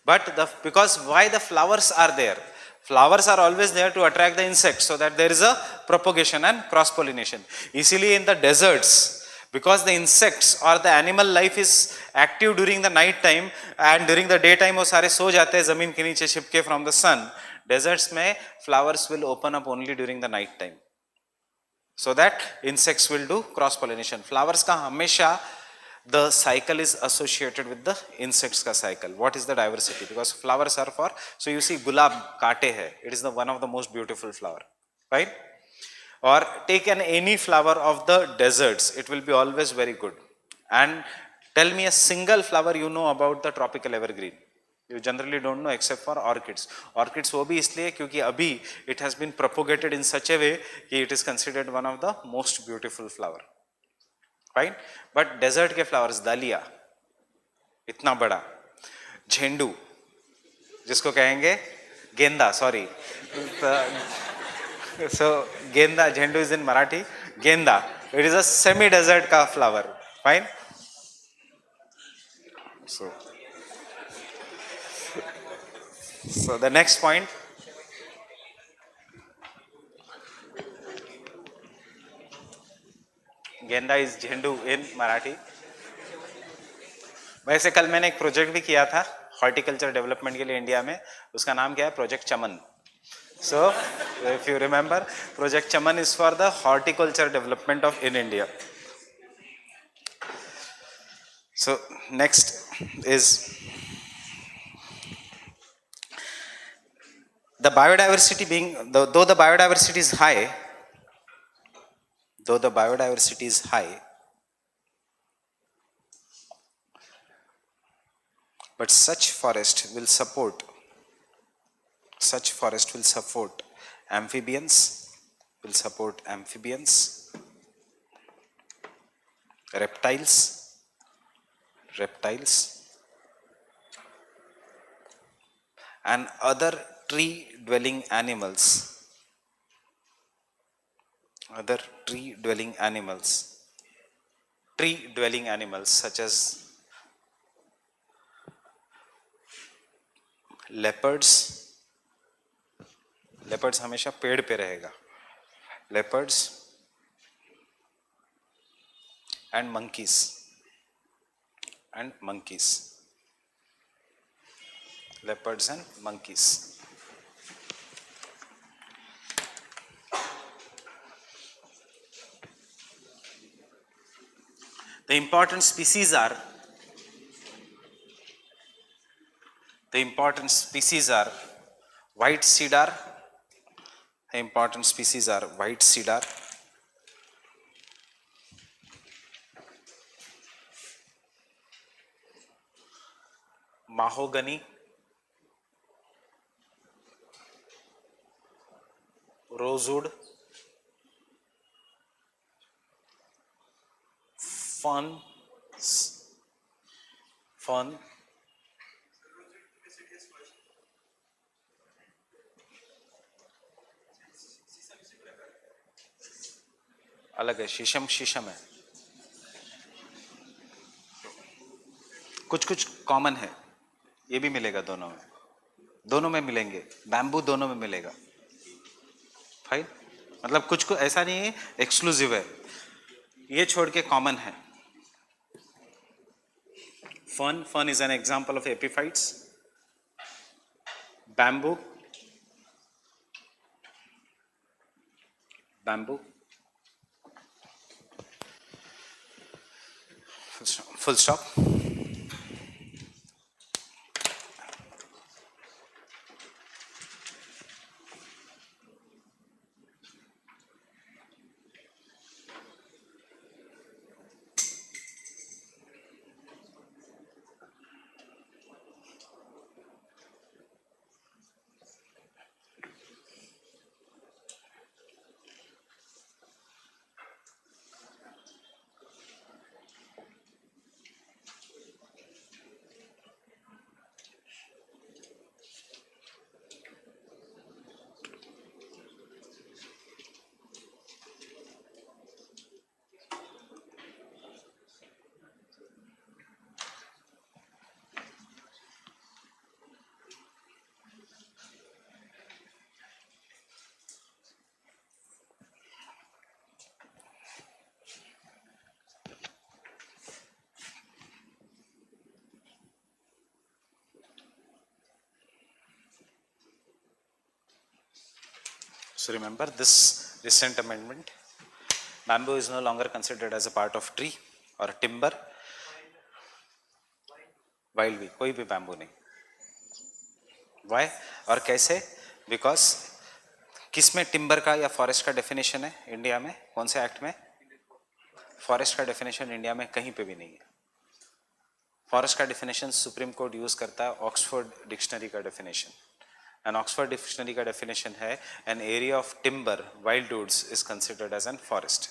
But the because why the flowers are there, flowers are always there to attract the insects so that there is a propagation and cross pollination. इसीलिए in the deserts, because the insects or the animal life is active during the night time and during the day time वो सारे सो जाते हैं जमीन के नीचे छिपके from the sun. Deserts में flowers will open up only during the night time so that insects will do cross pollination. Flowers का हमेशा the cycle is associated with the insects का cycle. What is the diversity? Because flowers are for, so you see गुलाब काटे है, it is the one of the most beautiful flower, right? or take any flower of the deserts, it will be always very good. And tell me a single flower you know about the tropical evergreen. You generally don't know except for orchids. Orchids वो भी इसलिए क्योंकि अभी it has been propagated in such a way कि it is considered one of the most beautiful flower. Fine, but desert के flowers, dahlia इतना बड़ा, झेंडू जिसको कहेंगे गेंदा, सॉरी, so genda, झेंडू is in Marathi, genda, it is a semi desert का flower. Fine. So the next point, गेंदा इज झेंडू इन मराठी. वैसे कल मैंने एक प्रोजेक्ट भी किया था हॉर्टिकल्चर डेवलपमेंट के लिए इंडिया में, उसका नाम क्या है, project Chaman. So if you remember, project Chaman is for the horticulture development of in India. So next is the biodiversity being, though the biodiversity is high, though the biodiversity is high, but such forest will support amphibians, reptiles, and other tree dwelling animals, such as leopards हमेशा पेड़ पे रहेगा, leopards and monkeys. Leopards and monkeys. The important species are white cedar. Mahogany, rosewood, fern, अलग है, शीशम है, कुछ common है, ये भी मिलेगा दोनों में मिलेंगे, बैम्बू दोनों में मिलेगा. फाइन, मतलब कुछ को ऐसा नहीं है एक्सक्लूसिव है, ये छोड़ के कॉमन है. Fern is an example of epiphytes. Bamboo full stop. So remember this recent amendment, bamboo is no longer considered as a part of tree or timber. Wild भी, कोई भी bamboo नहीं. Why और कैसे? Because किस में timber का या फॉरेस्ट का डेफिनेशन है इंडिया में, कौन से एक्ट में? फॉरेस्ट का डेफिनेशन इंडिया में कहीं पे भी नहीं है। फॉरेस्ट का डेफिनेशन सुप्रीम कोर्ट यूज करता है ऑक्सफोर्ड डिक्शनरी का डेफिनेशन, एंड ऑक्सफोर्ड डिक्शनरी का डेफिनेशन है an area of timber wild woods is considered as an forest.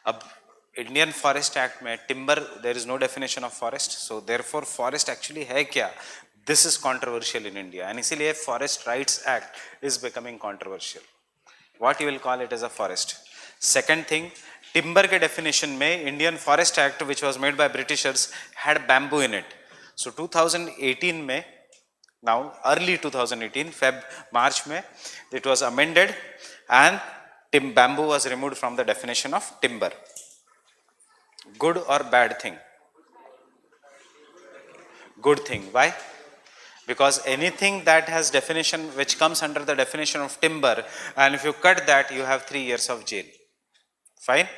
अब इंडियन फॉरेस्ट एक्ट में timber there is no definition of forest, so therefore forest actually है क्या, this is controversial in India, and इसीलिए forest rights act is becoming controversial. What you will call it as a forest? Second thing, timber के definition में Indian forest act which was made by Britishers had bamboo in it. So 2018 में, now early 2018 Feb March में it was amended and bamboo was removed from the definition of timber. Good or bad thing? Good thing. Why? Because anything that has definition which comes under the definition of timber, and if you cut that you have 3 years of jail. Fine,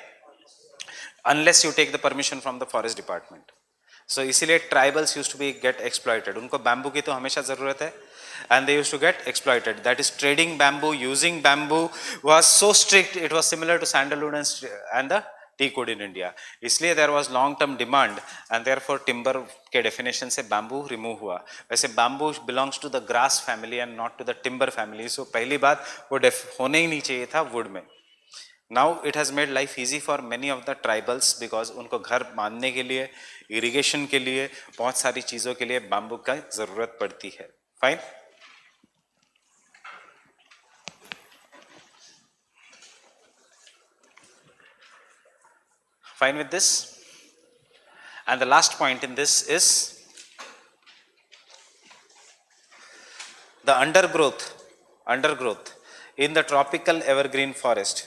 unless you take the permission from the forest department. So इसीलिए tribals use to be get exploited, उनको bamboo की तो हमेशा जरूरत है, and they use to get exploited. That is trading bamboo, using bamboo was so strict, it was similar to sandalwood and the teakwood in India. इसलिए there was long term demand and therefore timber के definition से bamboo remove हुआ। वैसे bamboo belongs to the grass family and not to the timber family, सो पहली बात वो होने ही नहीं चाहिए था वुड में। Now it has made life easy for many of the tribals because उनको घर बांधने के लिए, इरिगेशन के लिए, बहुत सारी चीजों के लिए बैम्बू का जरूरत पड़ती है। Fine, fine with this? And the last point in this is the undergrowth in the tropical evergreen forest.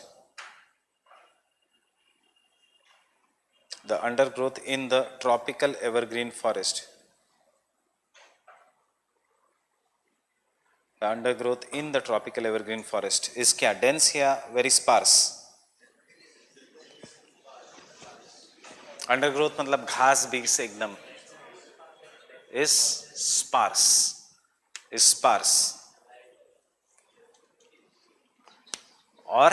The undergrowth in the tropical evergreen forest. The undergrowth in the tropical evergreen forest is क्या, dense या very sparse? Undergrowth मतलब घास बीज से एकदम, is sparse or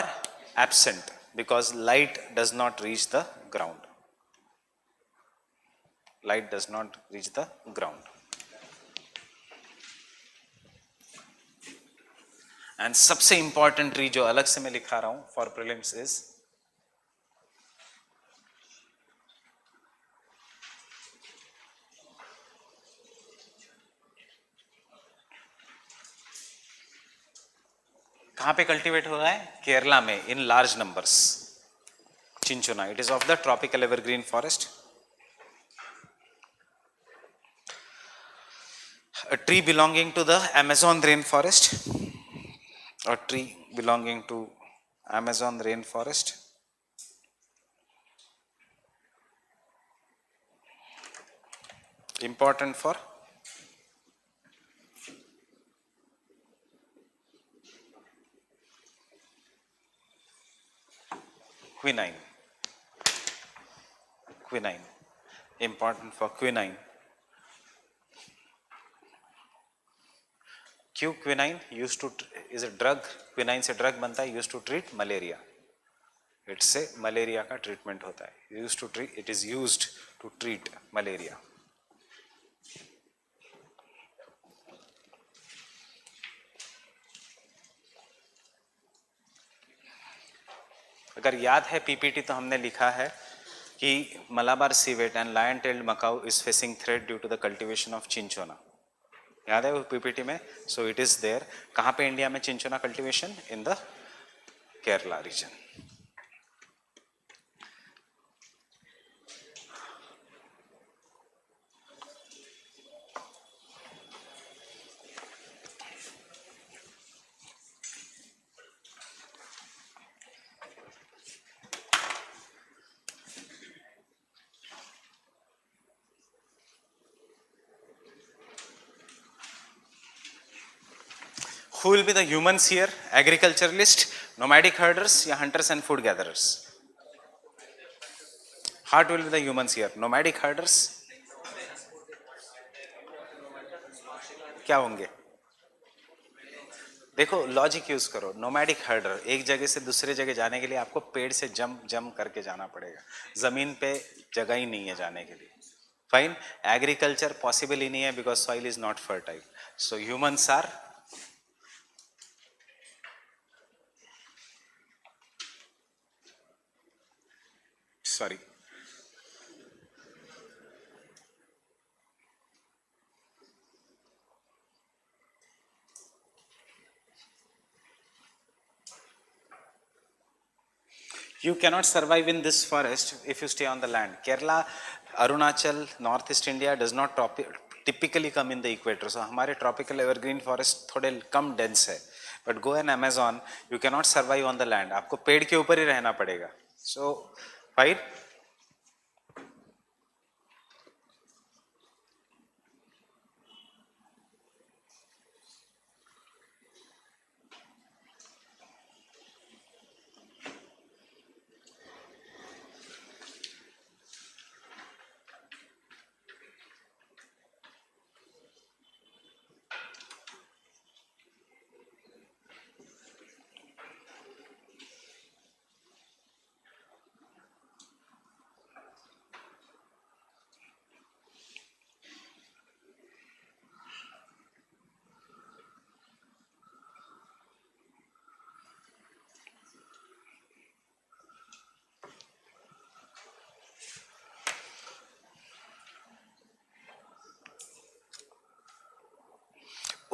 absent because light does not reach the ground. Light does not reach the ground. And सबसे important tree जो अलग से मैं लिखा रहा हूं for prelims is कहां पे कल्टीवेट हो रहा है? केरला में in large numbers. Cinchona, it is of the tropical evergreen forest. A tree belonging to the Amazon rainforest. A tree belonging to Amazon rainforest. Important for quinine. Quinine. Important for quinine. क्यों? Quinine use to is a drug, quinine से drug बनता है, use to treat malaria. इससे malaria का treatment होता है, use to treat, it is used to treat malaria. अगर याद है पीपीटी तो हमने लिखा है कि Malabar civet and lion tailed macaque is facing threat due to the cultivation of cinchona. याद है वो पीपीटी में? So it is there. कहां पे इंडिया में cinchona cultivation? In the Kerala region. Who will be the humans here? Agriculturalist, nomadic herders या hunters and food gatherers? What will be the humans here? Nomadic herders? क्या होंगे? देखो logic use करो, nomadic हर्डर, एक जगह से दूसरे जगह जाने के लिए आपको पेड़ से जंप जंप करके जाना पड़ेगा, जमीन पे जगह ही नहीं है जाने के लिए. फाइन. एग्रीकल्चर पॉसिबल ही नहीं है because soil is not fertile. So humans are, sorry, you cannot survive in this forest if you stay on the land. Kerala, Arunachal, Northeast India does not typically come in the equator. So हमारे tropical evergreen forest थोड़े कम dense है. But go in Amazon, you cannot survive on the land. आपको पेड़ के ऊपर ही रहना पड़ेगा. So, right?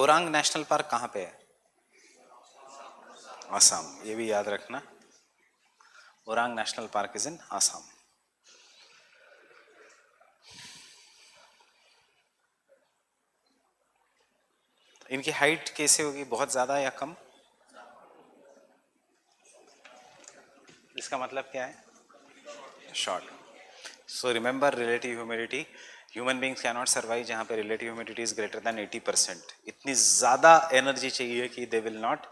Orang national park कहाँ पे है? आसाम, ये भी याद रखना. Orang national park is in Assam. इनकी हाइट कैसे होगी, बहुत ज़्यादा या कम? इसका मतलब क्या है? Short. So remember relative humidity, human beings can not survive जहाँ पे relative humidity is greater than 80%. इतनी ज़्यादा एनर्जी चाहिए कि they will not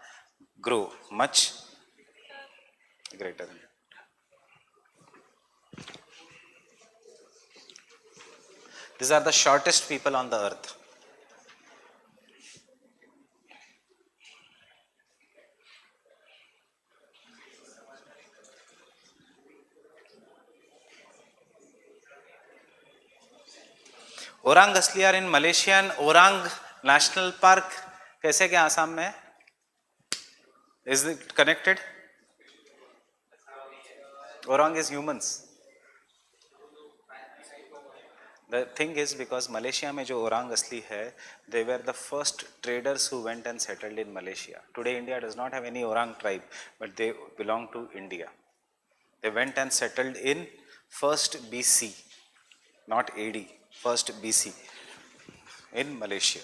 grow much greater. These are the shortest people on the earth. Orang Asli are in Malaysian. Orang national park कैसे क्या आसाम में है? Is it connected? Orang is humans. The thing is because Malaysia में जो ओरांग असली है, they were the first traders who went and settled in Malaysia. Today India does not have any Orang tribe, but they belong to India. They went and settled in first BC, not AD, first BC in Malaysia.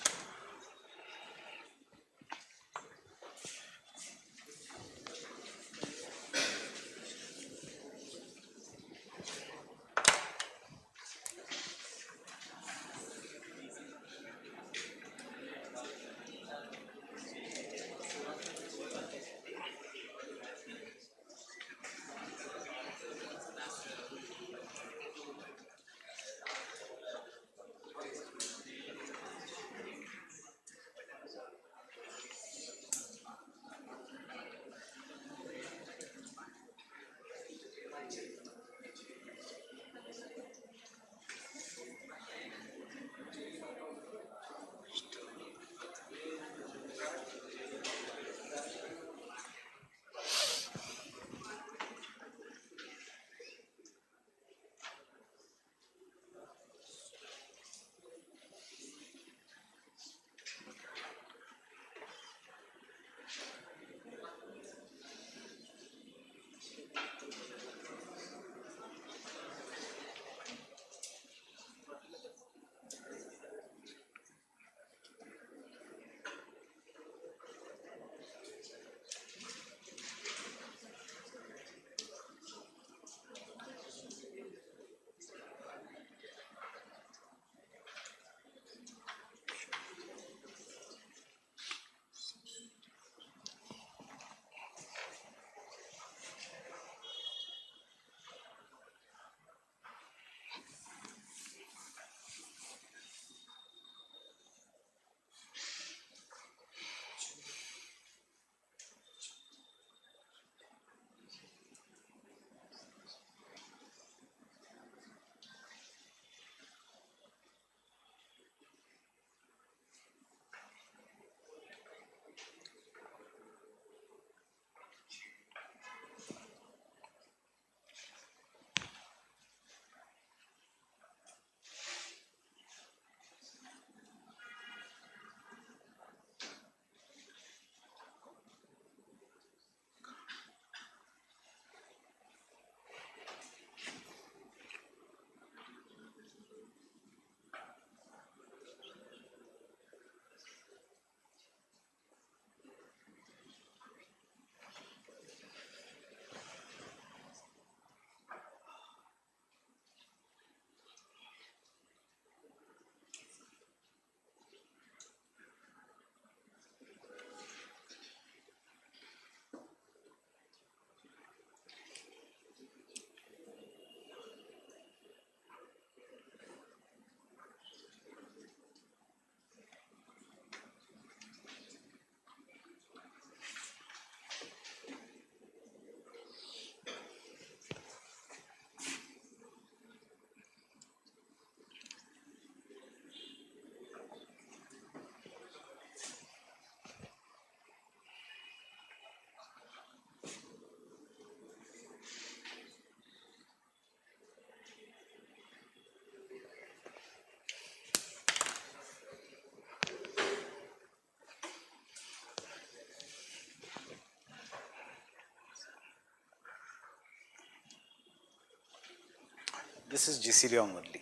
This is GCDOM only.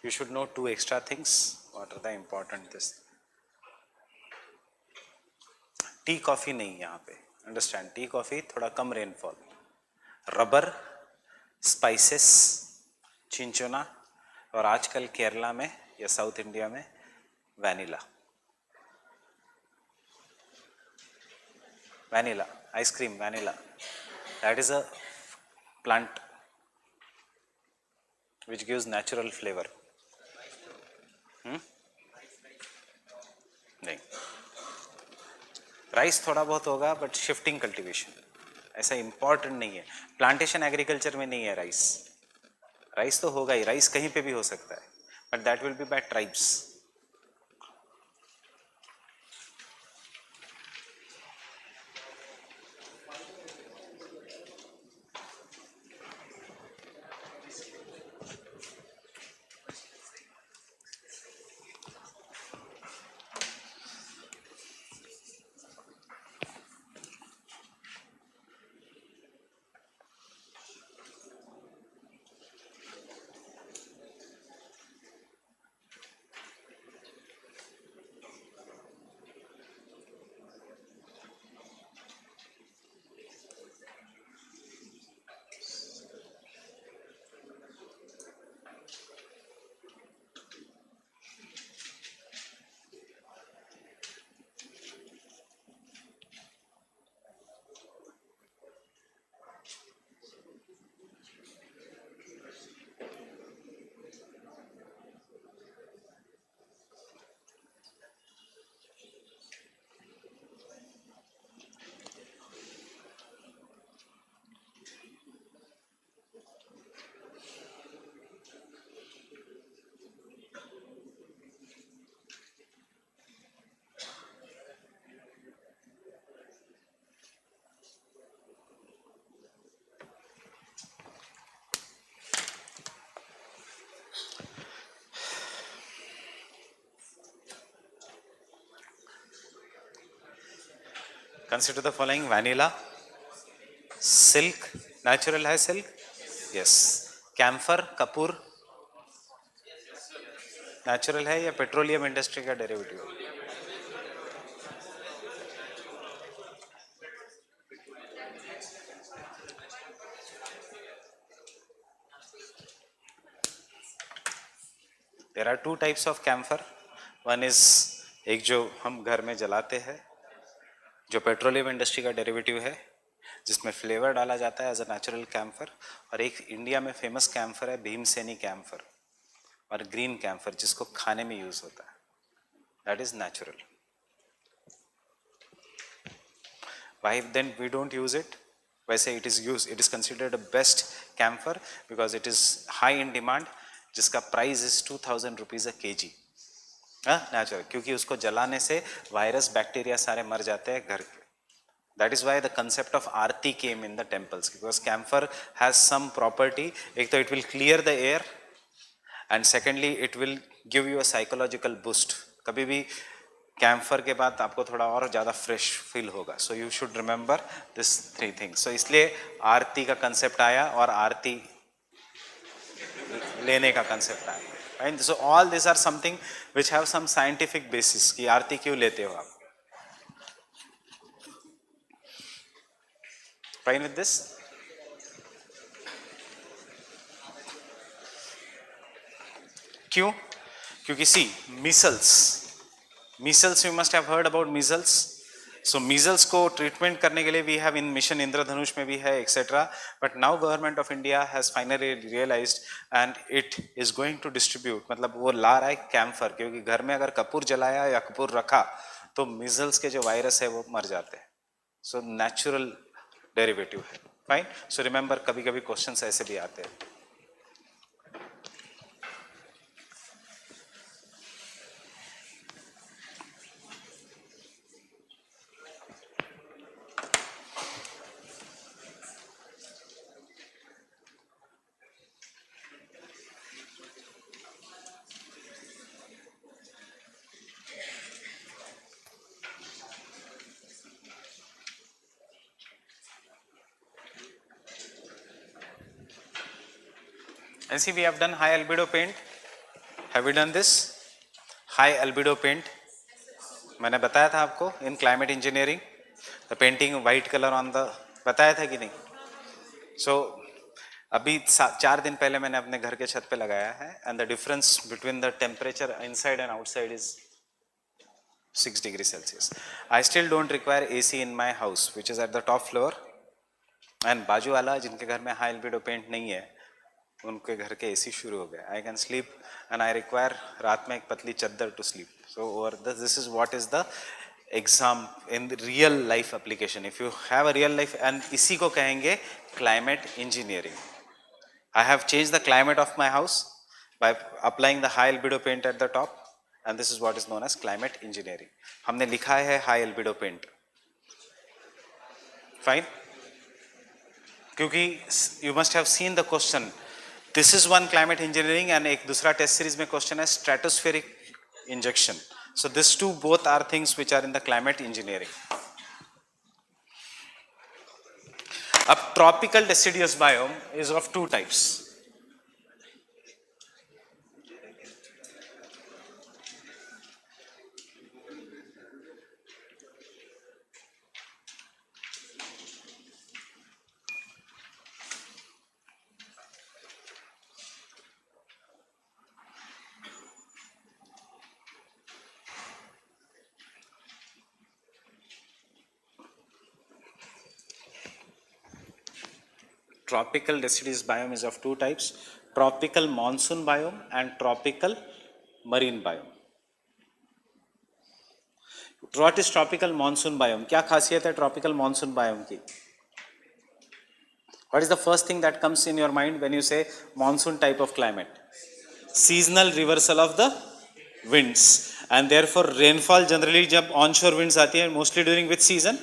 You should know two extra things. What are the important this? Tea coffee नहीं यहाँ पे, understand, tea coffee थोड़ा कम rainfall, rubber, spices, cinchona, और आजकल केरला में या south India में vanilla, vanilla ice cream, vanilla, that is a plant which gives natural flavour. नहीं, राइस थोड़ा बहुत होगा बट शिफ्टिंग कल्टीवेशन, ऐसा इंपॉर्टेंट नहीं है. प्लांटेशन एग्रीकल्चर में नहीं है राइस. राइस तो होगा ही, राइस कहीं पे भी हो सकता है, but that will be by tribes. Consider the following: vanilla, silk, natural है silk, yes, camphor, कपूर नेचुरल है या पेट्रोलियम इंडस्ट्री का derivative? There are two types of camphor. One is, एक जो हम घर में जलाते हैं जो पेट्रोलियम इंडस्ट्री का डेरिवेटिव है, जिसमें फ्लेवर डाला जाता है एज अ नेचुरल कैम्फर, और एक इंडिया में फेमस कैम्फर है भीमसेनी कैम्फर और ग्रीन कैम्फर जिसको खाने में यूज होता है, that is natural. Why then we don't use it? वैसे it is used, it is considered a best camphor because it is high in demand, जिसका price is 2000 rupees a KG. Natural, क्योंकि उसको जलाने से virus bacteria सारे मर जाते हैं घर के. That is why the concept of Aarti came in the temples, because camphor has some property. एक तो it will clear the air and secondly it will give you a psychological boost. कभी भी कैम्फर के बाद आपको थोड़ा और ज़्यादा फ्रेश फील होगा. So you should remember this three things. So इसलिए आरती का कंसेप्ट आया और आरती लेने का कंसेप्ट आया. Right, so all this are something which have some scientific basis कि आरती क्यों लेते हो आप. Fine with this? क्यों? क्योंकि see, measles, you must have heard about measles. So measles को ट्रीटमेंट करने के लिए we have in mission Indradhanush में भी है etcetera, but now government of India has finally realized and it is going to distribute, मतलब वो ला रहा है कैम्फर, क्योंकि घर में अगर कपूर जलाया या कपूर रखा तो मीजल्स के जो वायरस है वो मर जाते हैं. सो नेचुरल डेरिवेटिव है. फाइन, सो रिमेंबर कभी कभी क्वेश्चंस ऐसे भी आते हैं. And see, we have done high albedo paint. Have we done this? High albedo paint. मैंने बताया था आपको in climate engineering, the painting white color on the, बताया था कि नहीं? So अभी 4 दिन पहले मैंने अपने घर के छत पे लगाया है, and the difference between the temperature inside and outside is 6 degrees Celsius. I still don't require AC in my house, which is at the top floor. And बाजू वाला जिनके घर में high albedo paint नहीं है, उनके घर के AC शुरू हो गए. I can sleep and I require रात में एक पतली चद्दर to sleep. So over this is what is the exam in the real life application. If you have a real life, and इसी को कहेंगे climate engineering. I have changed the climate of my house by applying the high albedo paint at the top, and this is what is known as climate engineering. हमने लिखा है high albedo paint. Fine. क्योंकि you must have seen the question. This is one climate engineering, and एक दूसरा test series में question है stratospheric injection. So these two both are things which are in the climate engineering. A tropical deciduous biome is of two types. Tropical deciduous biome is of two types, tropical monsoon biome and tropical marine biome. What is tropical monsoon biome? क्या खासियत है tropical monsoon biome की? What is the first thing that comes in your mind when you say monsoon type of climate? Seasonal reversal of the winds, and therefore rainfall generally जब onshore winds आती है mostly during which season?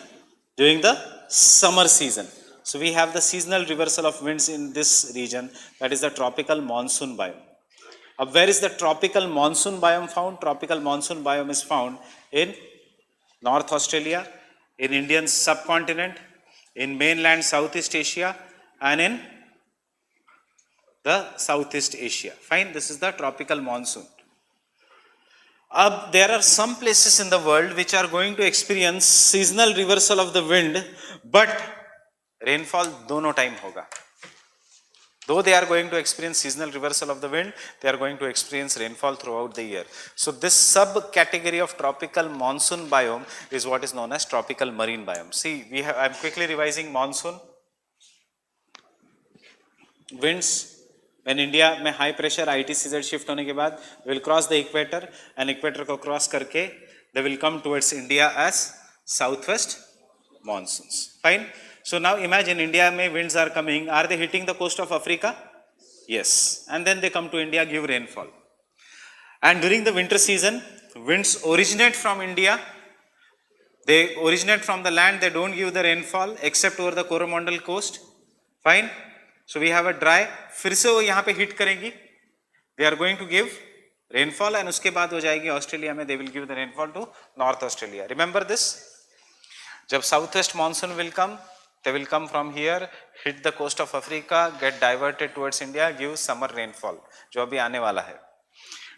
During the summer season. So we have the seasonal reversal of winds in this region, that is the tropical monsoon biome. Where is the tropical monsoon biome found? Tropical monsoon biome is found in North Australia, in Indian subcontinent, in mainland Southeast Asia, and in the Southeast Asia. Fine, this is the tropical monsoon. There are some places in the world which are going to experience seasonal reversal of the wind, but rainfall दोनों time होगा. Though they are going to experience seasonal reversal of the wind, they are going to experience rainfall throughout the year. So this subcategory of tropical monsoon biome is what is known as tropical marine biome. See, I'm quickly revising monsoon. Winds, when India में high pressure ITCZ shift होने के बाद will cross the equator, and equator को cross करके they will come towards India as southwest monsoons. Fine. So now imagine India में winds are coming. Are they hitting the coast of Africa? Yes. And then they come to India, give rainfall. And during the winter season, winds originate from India. They originate from the land. They don't give the rainfall except over the Coromandel coast. Fine. So we have a dry. फिर से वो यहाँ पे hit करेंगी. They are going to give rainfall, and उसके बाद हो जाएगी ऑस्ट्रेलिया में. They will give the rainfall to North Australia. Remember this? जब southwest monsoon will come, they will come from here, hit the coast of Africa, get diverted towards India, give summer rainfall, जो अभी आने वाला है.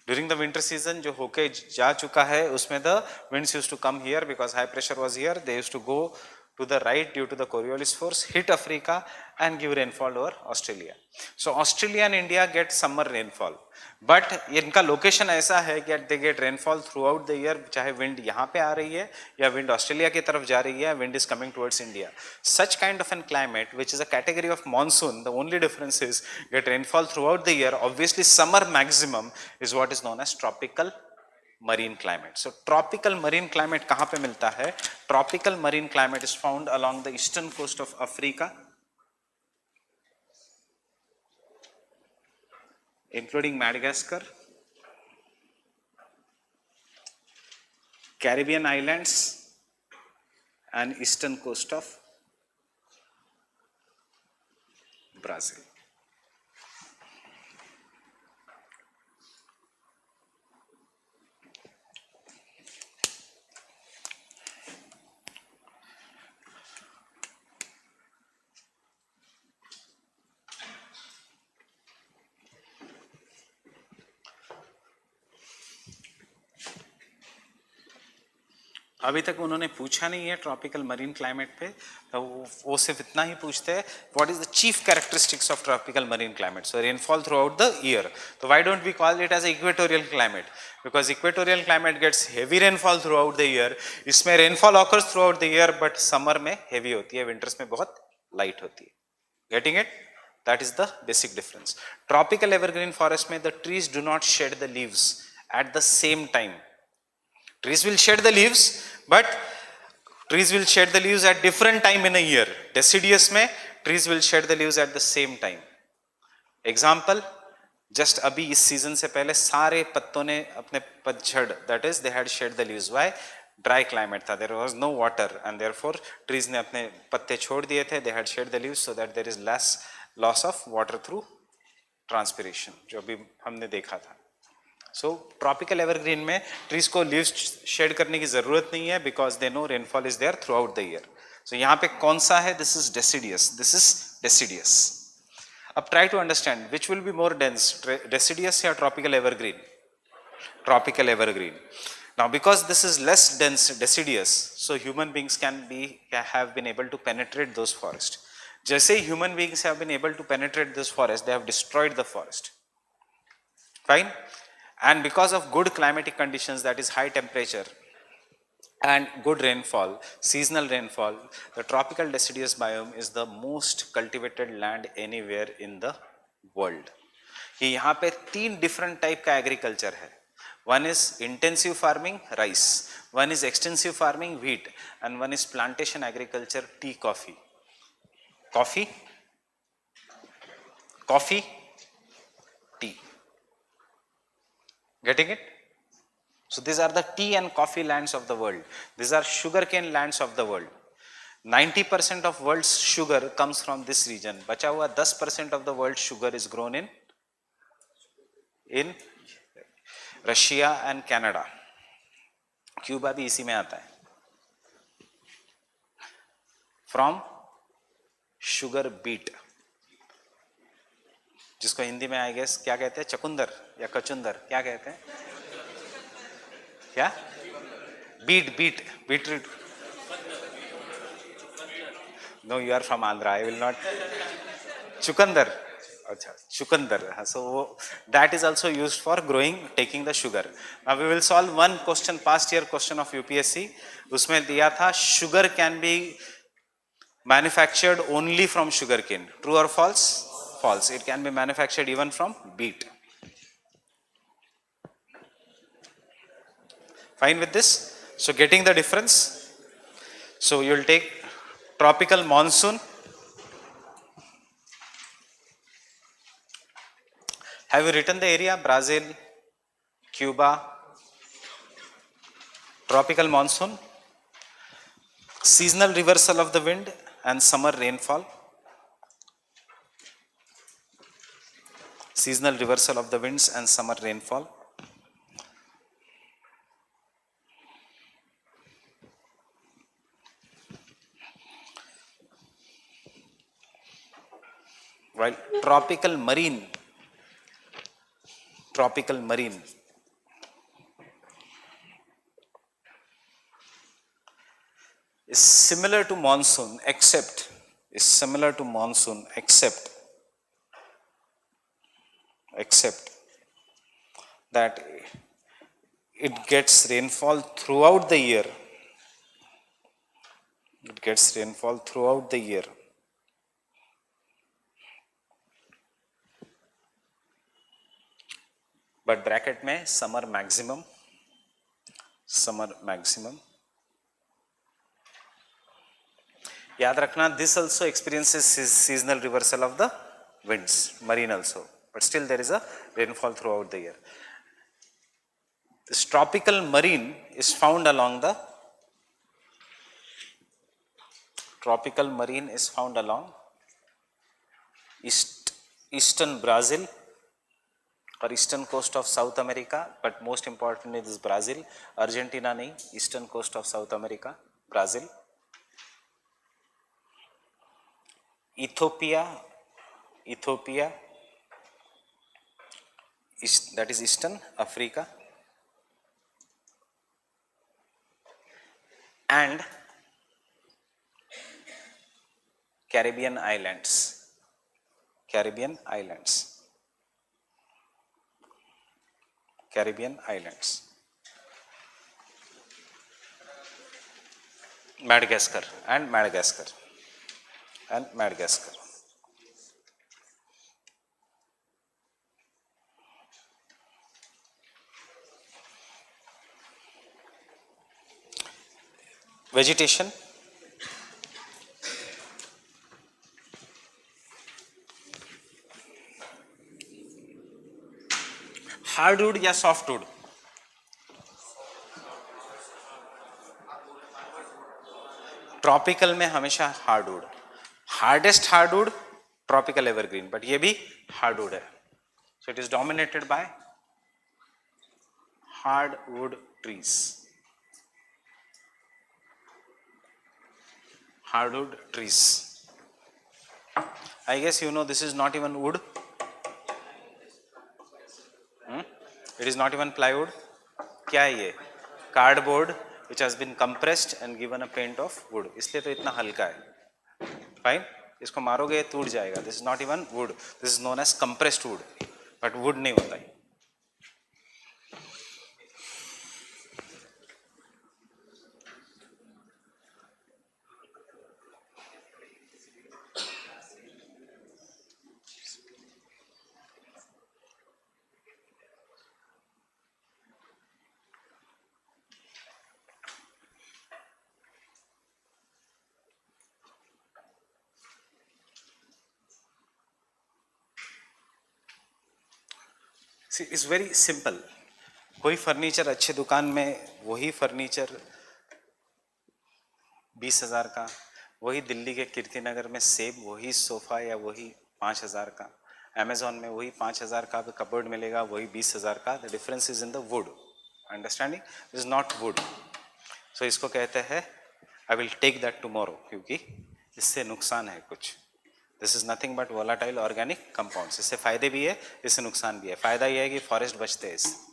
During the winter season, जो होके जा चुका है, उसमें the winds used to come here because high pressure was here. They used to go to the right due to the Coriolis force, hit Africa and give rainfall over Australia. So Australia and India get summer rainfall, but इनका location ऐसा है कि they get rainfall throughout the year, चाहे wind यहाँ पे आ रही है या wind Australia की तरफ जा रही है, wind is coming towards India. Such kind of an climate, which is a category of monsoon, the only difference is get rainfall throughout the year. Obviously summer maximum is what is known as tropical marine climate. So tropical marine climate कहाँ पे मिलता है? Tropical marine climate is found along the eastern coast of Africa, including Madagascar, Caribbean islands, and eastern coast of Brazil. अभी तक उन्होंने पूछा नहीं है ट्रॉपिकल मरीन क्लाइमेट पे, तो वो सिर्फ इतना ही पूछते हैं what is the chief characteristics of tropical marine climate. So rainfall throughout the year. तो why don't we call it as equatorial climate? Because equatorial climate gets heavy rainfall throughout the year. इसमें rainfall occurs throughout the year, but summer में heavy होती है, winters में बहुत light होती है. Getting it? That is the basic difference. Tropical evergreen forest में the trees do not shed the leaves at the same time. Trees will shed the leaves, but trees will shed the leaves at different time in a year. Deciduous में trees will shed the leaves at the same time. Example, just अभी इस season से पहले सारे पत्तों ने अपने पतझड़, that is they had shed the leaves. Why? Dry climate था, there was no water and therefore trees ने अपने पत्ते छोड़ दिए थे, they had shed the leaves so that there is less loss of water through transpiration, जो अभी हमने देखा था. सो ट्रॉपिकल एवरग्रीन में ट्रीज को लीव्स शेड करने की जरूरत नहीं है, because they no rainfall is there throughout the year. So यहाँ पे कौन सा है? This is deciduous. This is deciduous. अब try to understand which will be more dense, deciduous या tropical evergreen? Tropical evergreen. Now because this is less dense, deciduous, so human beings have been able to penetrate those forests. जैसे human beings have been able to penetrate this forest, they have destroyed the forest. Fine? And because of good climatic conditions, that is high temperature and good rainfall, seasonal rainfall, the tropical deciduous biome is the most cultivated land anywhere in the world. कि यहाँ पे 3 different type का agriculture है. One is intensive farming, rice. One is extensive farming, wheat. And one is plantation agriculture, tea, coffee. Coffee, coffee, tea. Getting it? So these are the tea and coffee lands of the world. These are sugarcane lands of the world. 90% of world's sugar comes from this region. बचा हुआ 10% of the world's sugar is grown in Russia and Canada. Cuba भी इसी में आता है. From sugar beet, जिसको हिंदी में I guess क्या कहते हैं? चकुंदर या कचुंदर, क्या कहते हैं? क्या? Beetroot. No, you are from Andhra, I will not. चुकंदर. अच्छा, चुकंदर. सो वो that is also used for growing, taking the sugar. Now we will solve one question, past year question of UPSC. उसमें दिया था sugar can be manufactured only from sugarcane. True or false? False. It can be manufactured even from beet. Fine with this? So getting the difference. So you will take tropical monsoon. Have you written the area? Brazil, Cuba. Tropical monsoon. Seasonal reversal of the wind and summer rainfall. Seasonal reversal of the winds and summer rainfall. While tropical marine is similar to monsoon except that it gets rainfall throughout the year. But bracket में summer maximum. याद रखना, this also experiences seasonal reversal of the winds, marine also, but still there is a rainfall throughout the year. This tropical marine is found along eastern Brazil or eastern coast of South America, but most importantly this Brazil, Argentina नहीं, eastern coast of South America, Brazil. Ethiopia, that is Eastern Africa. and Caribbean islands. Caribbean islands. Caribbean islands. Madagascar and Madagascar and Madagascar. Vegetation. Hardwood या softwood? Tropical में हमेशा hardwood, hardest hardwood tropical evergreen, but ये भी hardwood है. सो it is dominated by hardwood trees. Hardwood trees. I guess you know this is not even wood. It is not even plywood. क्या है ये? Cardboard which has been compressed and given a paint of wood. इसलिए तो इतना हल्का है. Fine. इसको मारोगे ये टूट जाएगा. This is not even wood. This is known as compressed wood. But wood नहीं होता है. See, it's very simple. कोई फर्नीचर अच्छे दुकान में वही फर्नीचर 20,000 का, वही दिल्ली के कीर्तिनगर में सेब वही सोफा या वही 5,000 का, अमेजोन में वही 5,000 का कपबोर्ड मिलेगा वही 20,000 का. The difference is in the wood. Understanding is not wood. So इसको कहते हैं I will take that tomorrow, क्योंकि इससे नुकसान है कुछ. This is nothing but volatile organic compounds. इससे फायदे भी है, इससे नुकसान भी है. फायदा यह है कि फॉरेस्ट बचते हैं इससे.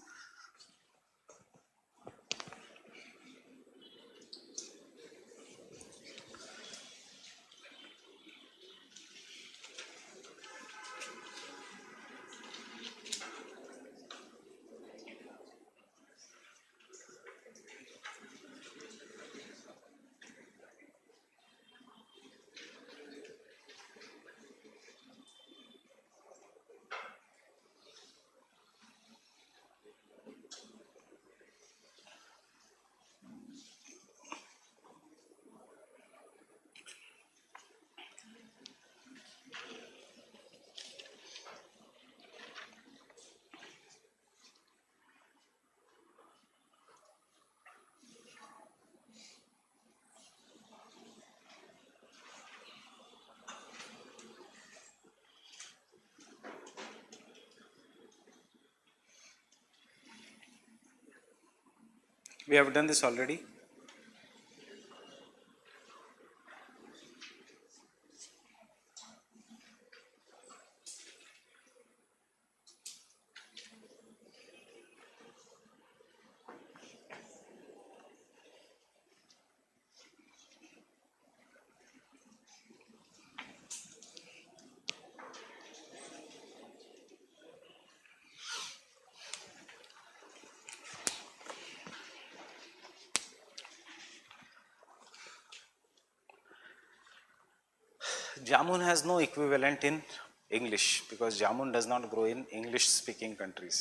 We have done this already. Jamun has no equivalent in English because jamun does not grow in English speaking countries.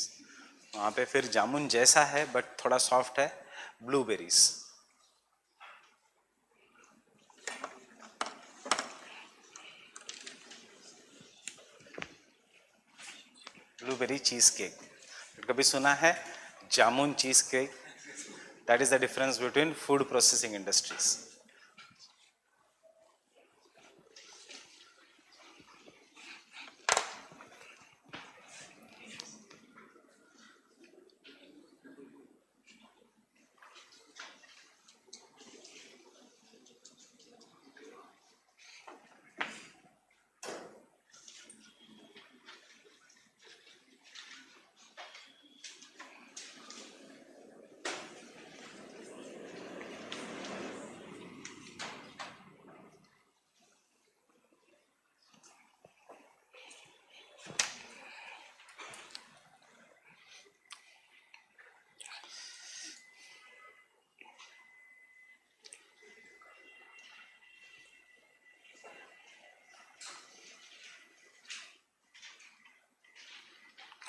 वहाँ पे फिर जामुन जैसा है बट थोड़ा सॉफ्ट है, ब्लूबेरीज. ब्लूबेरी चीज केक कभी सुना है? Jamun cheesecake. That is the difference between food processing industries.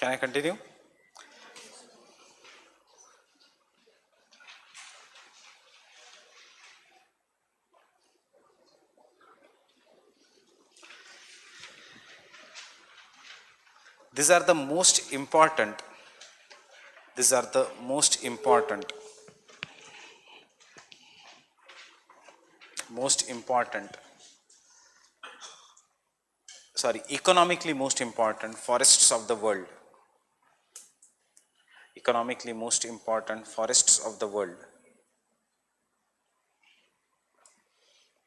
Can I continue? These are the most important. These are the most important. Most important. Sorry, economically most important forests of the world. Economically most important forests of the world.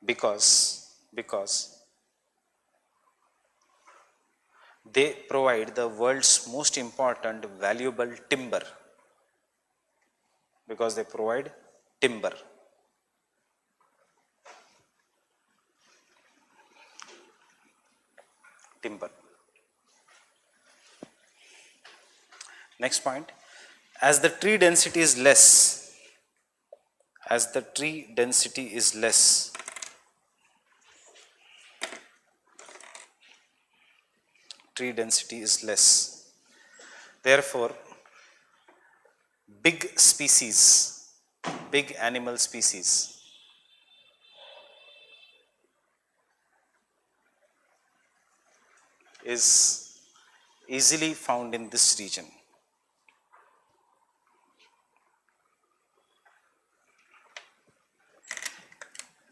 Because they provide the world's most important valuable timber. Because they provide timber. Timber. Next point, as the tree density is less, as the tree density is less, tree density is less, therefore big species, big animal species is easily found in this region.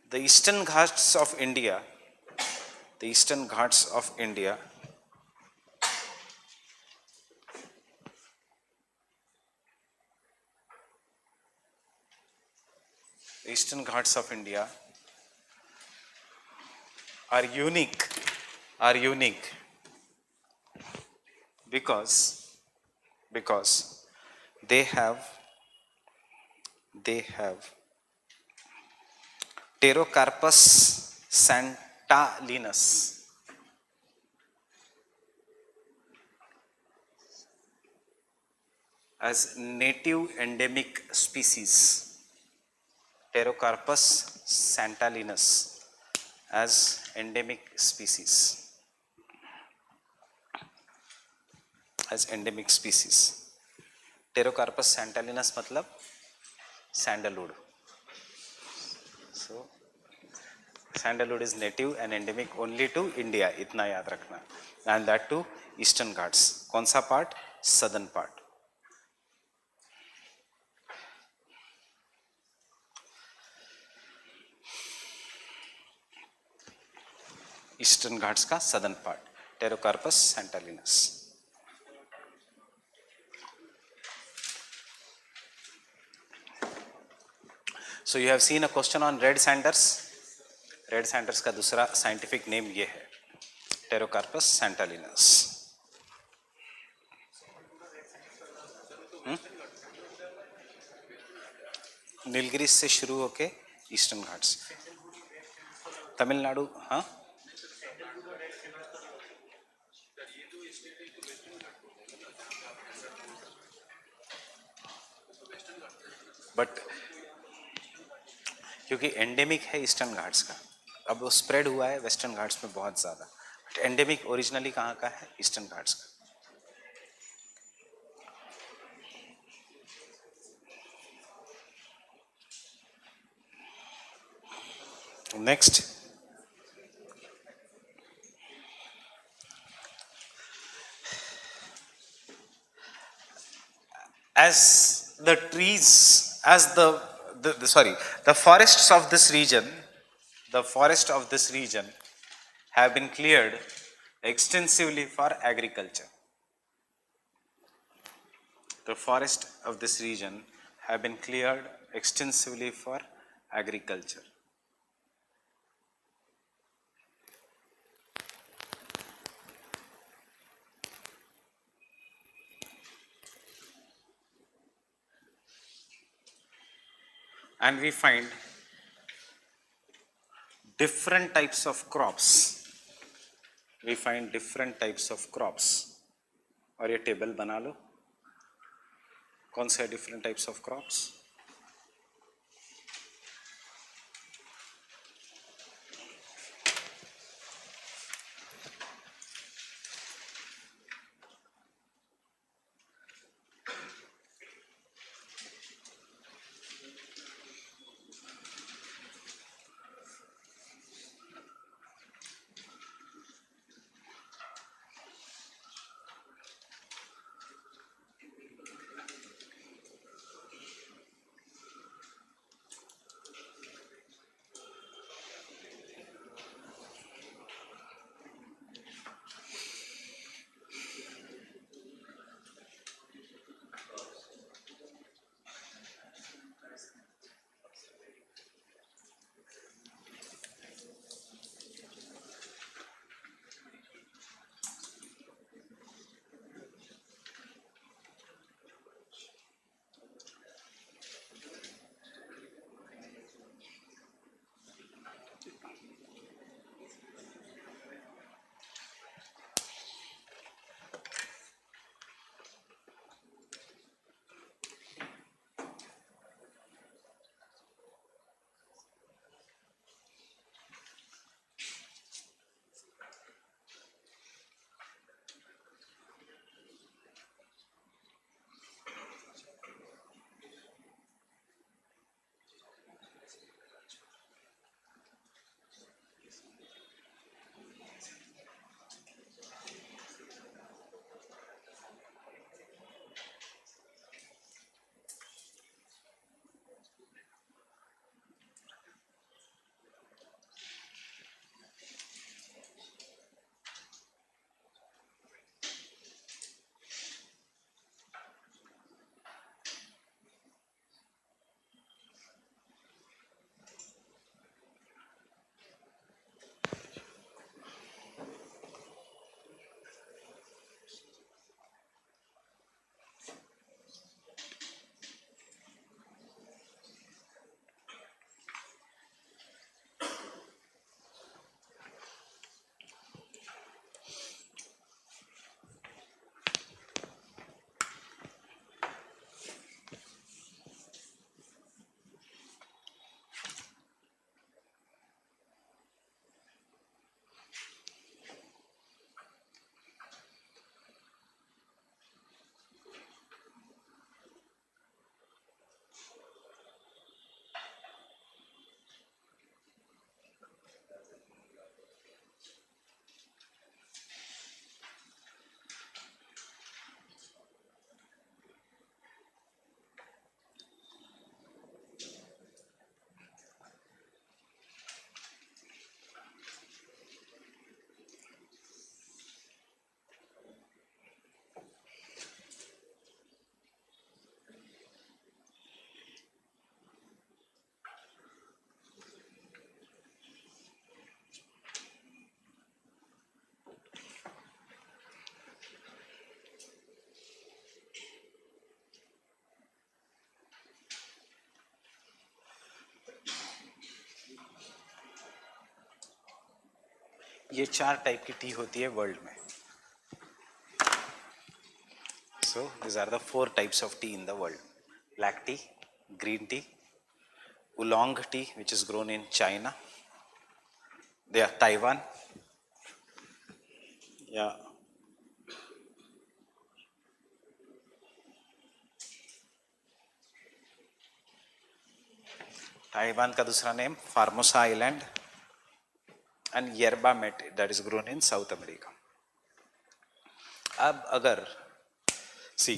The Eastern Ghats of India, the Eastern Ghats of India Eastern Ghats of India are unique, are unique because they have Pterocarpus santalinus as native endemic species. Pterocarpus santalinus as endemic species. As endemic species. Pterocarpus santalinus मतलब sandalwood. So sandalwood is native and endemic only to India, इतना याद रखना. And that to Eastern Ghats. कौन सा part? Southern part. Eastern Ghats का southern part. Pterocarpus santalinus. So you have seen a question on red sanders. Red sanders का दूसरा scientific name ये है Pterocarpus santalinus. नीलगिरीस से शुरू होके ईस्टर्न घाट्स, तमिलनाडु. हाँ, बट क्योंकि एंडेमिक है ईस्टर्न घाट्स का, अब वो स्प्रेड हुआ है वेस्टर्न घाट्स में बहुत ज़्यादा. एंडेमिक ओरिजिनली कहाँ का है? ईस्टर्न घाट्स का. Next, as the trees, as the forests of this region, the forest of this region have been cleared extensively for agriculture. The forest of this region have been cleared extensively for agriculture. And we find different types of crops. We find different types of crops. और ये table बना लो, कौन से different types of crops? ये 4 type की T होती है world में. So these are the 4 types of tea in the world: black tea, green tea, oolong tea, which is grown in China, they are Taiwan, yeah, Taiwan का दूसरा name Formosa island, and yerba mate that is grown in South America. अब अगर see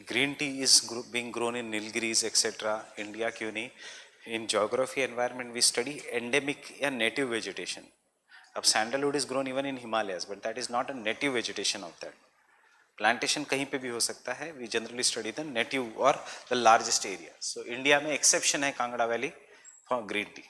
green tea is being grown in Nilgiris etc. India क्यों नहीं? In geography environment we study endemic या native vegetation. अब sandalwood is grown even in Himalayas, but that is not a native vegetation of that. Plantation कहीं पे भी हो सकता है. We generally study the native or the largest area. So India में exception है Kangra valley for green tea.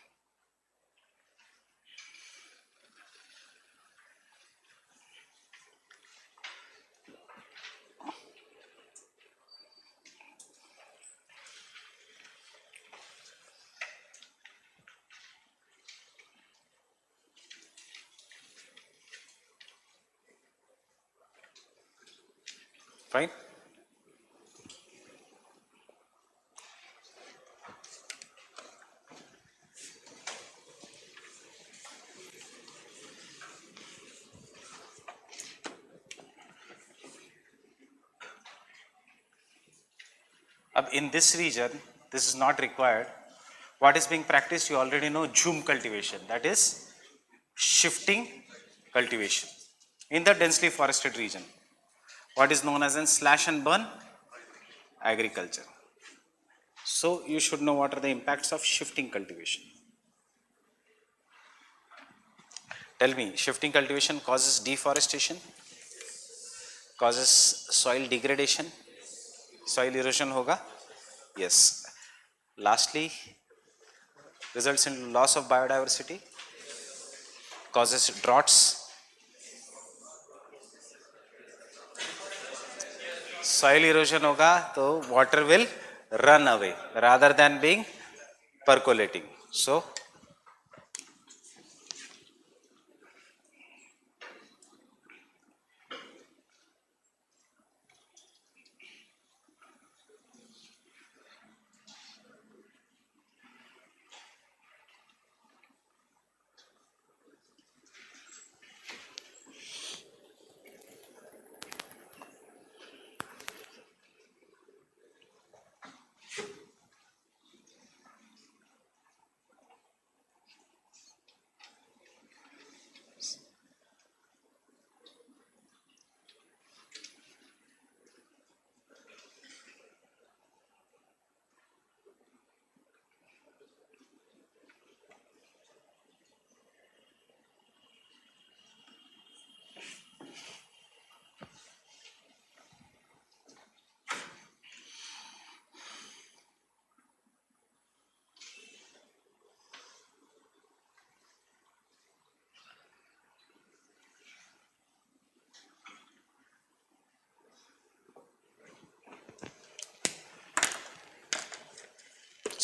Fine. In this region, this is not required. What is being practiced? You already know jhum cultivation. That is shifting cultivation in the densely forested region. What is known as in slash and burn agriculture. So you should know what are the impacts of shifting cultivation. Tell me, shifting cultivation causes deforestation, causes soil degradation, soil erosion hoga? Yes. Lastly, results in loss of biodiversity, causes droughts, soil erosion hoga तो water will run away rather than being percolating. So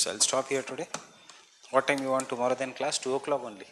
I'll stop here today. What time you want tomorrow then class? 2 o'clock only.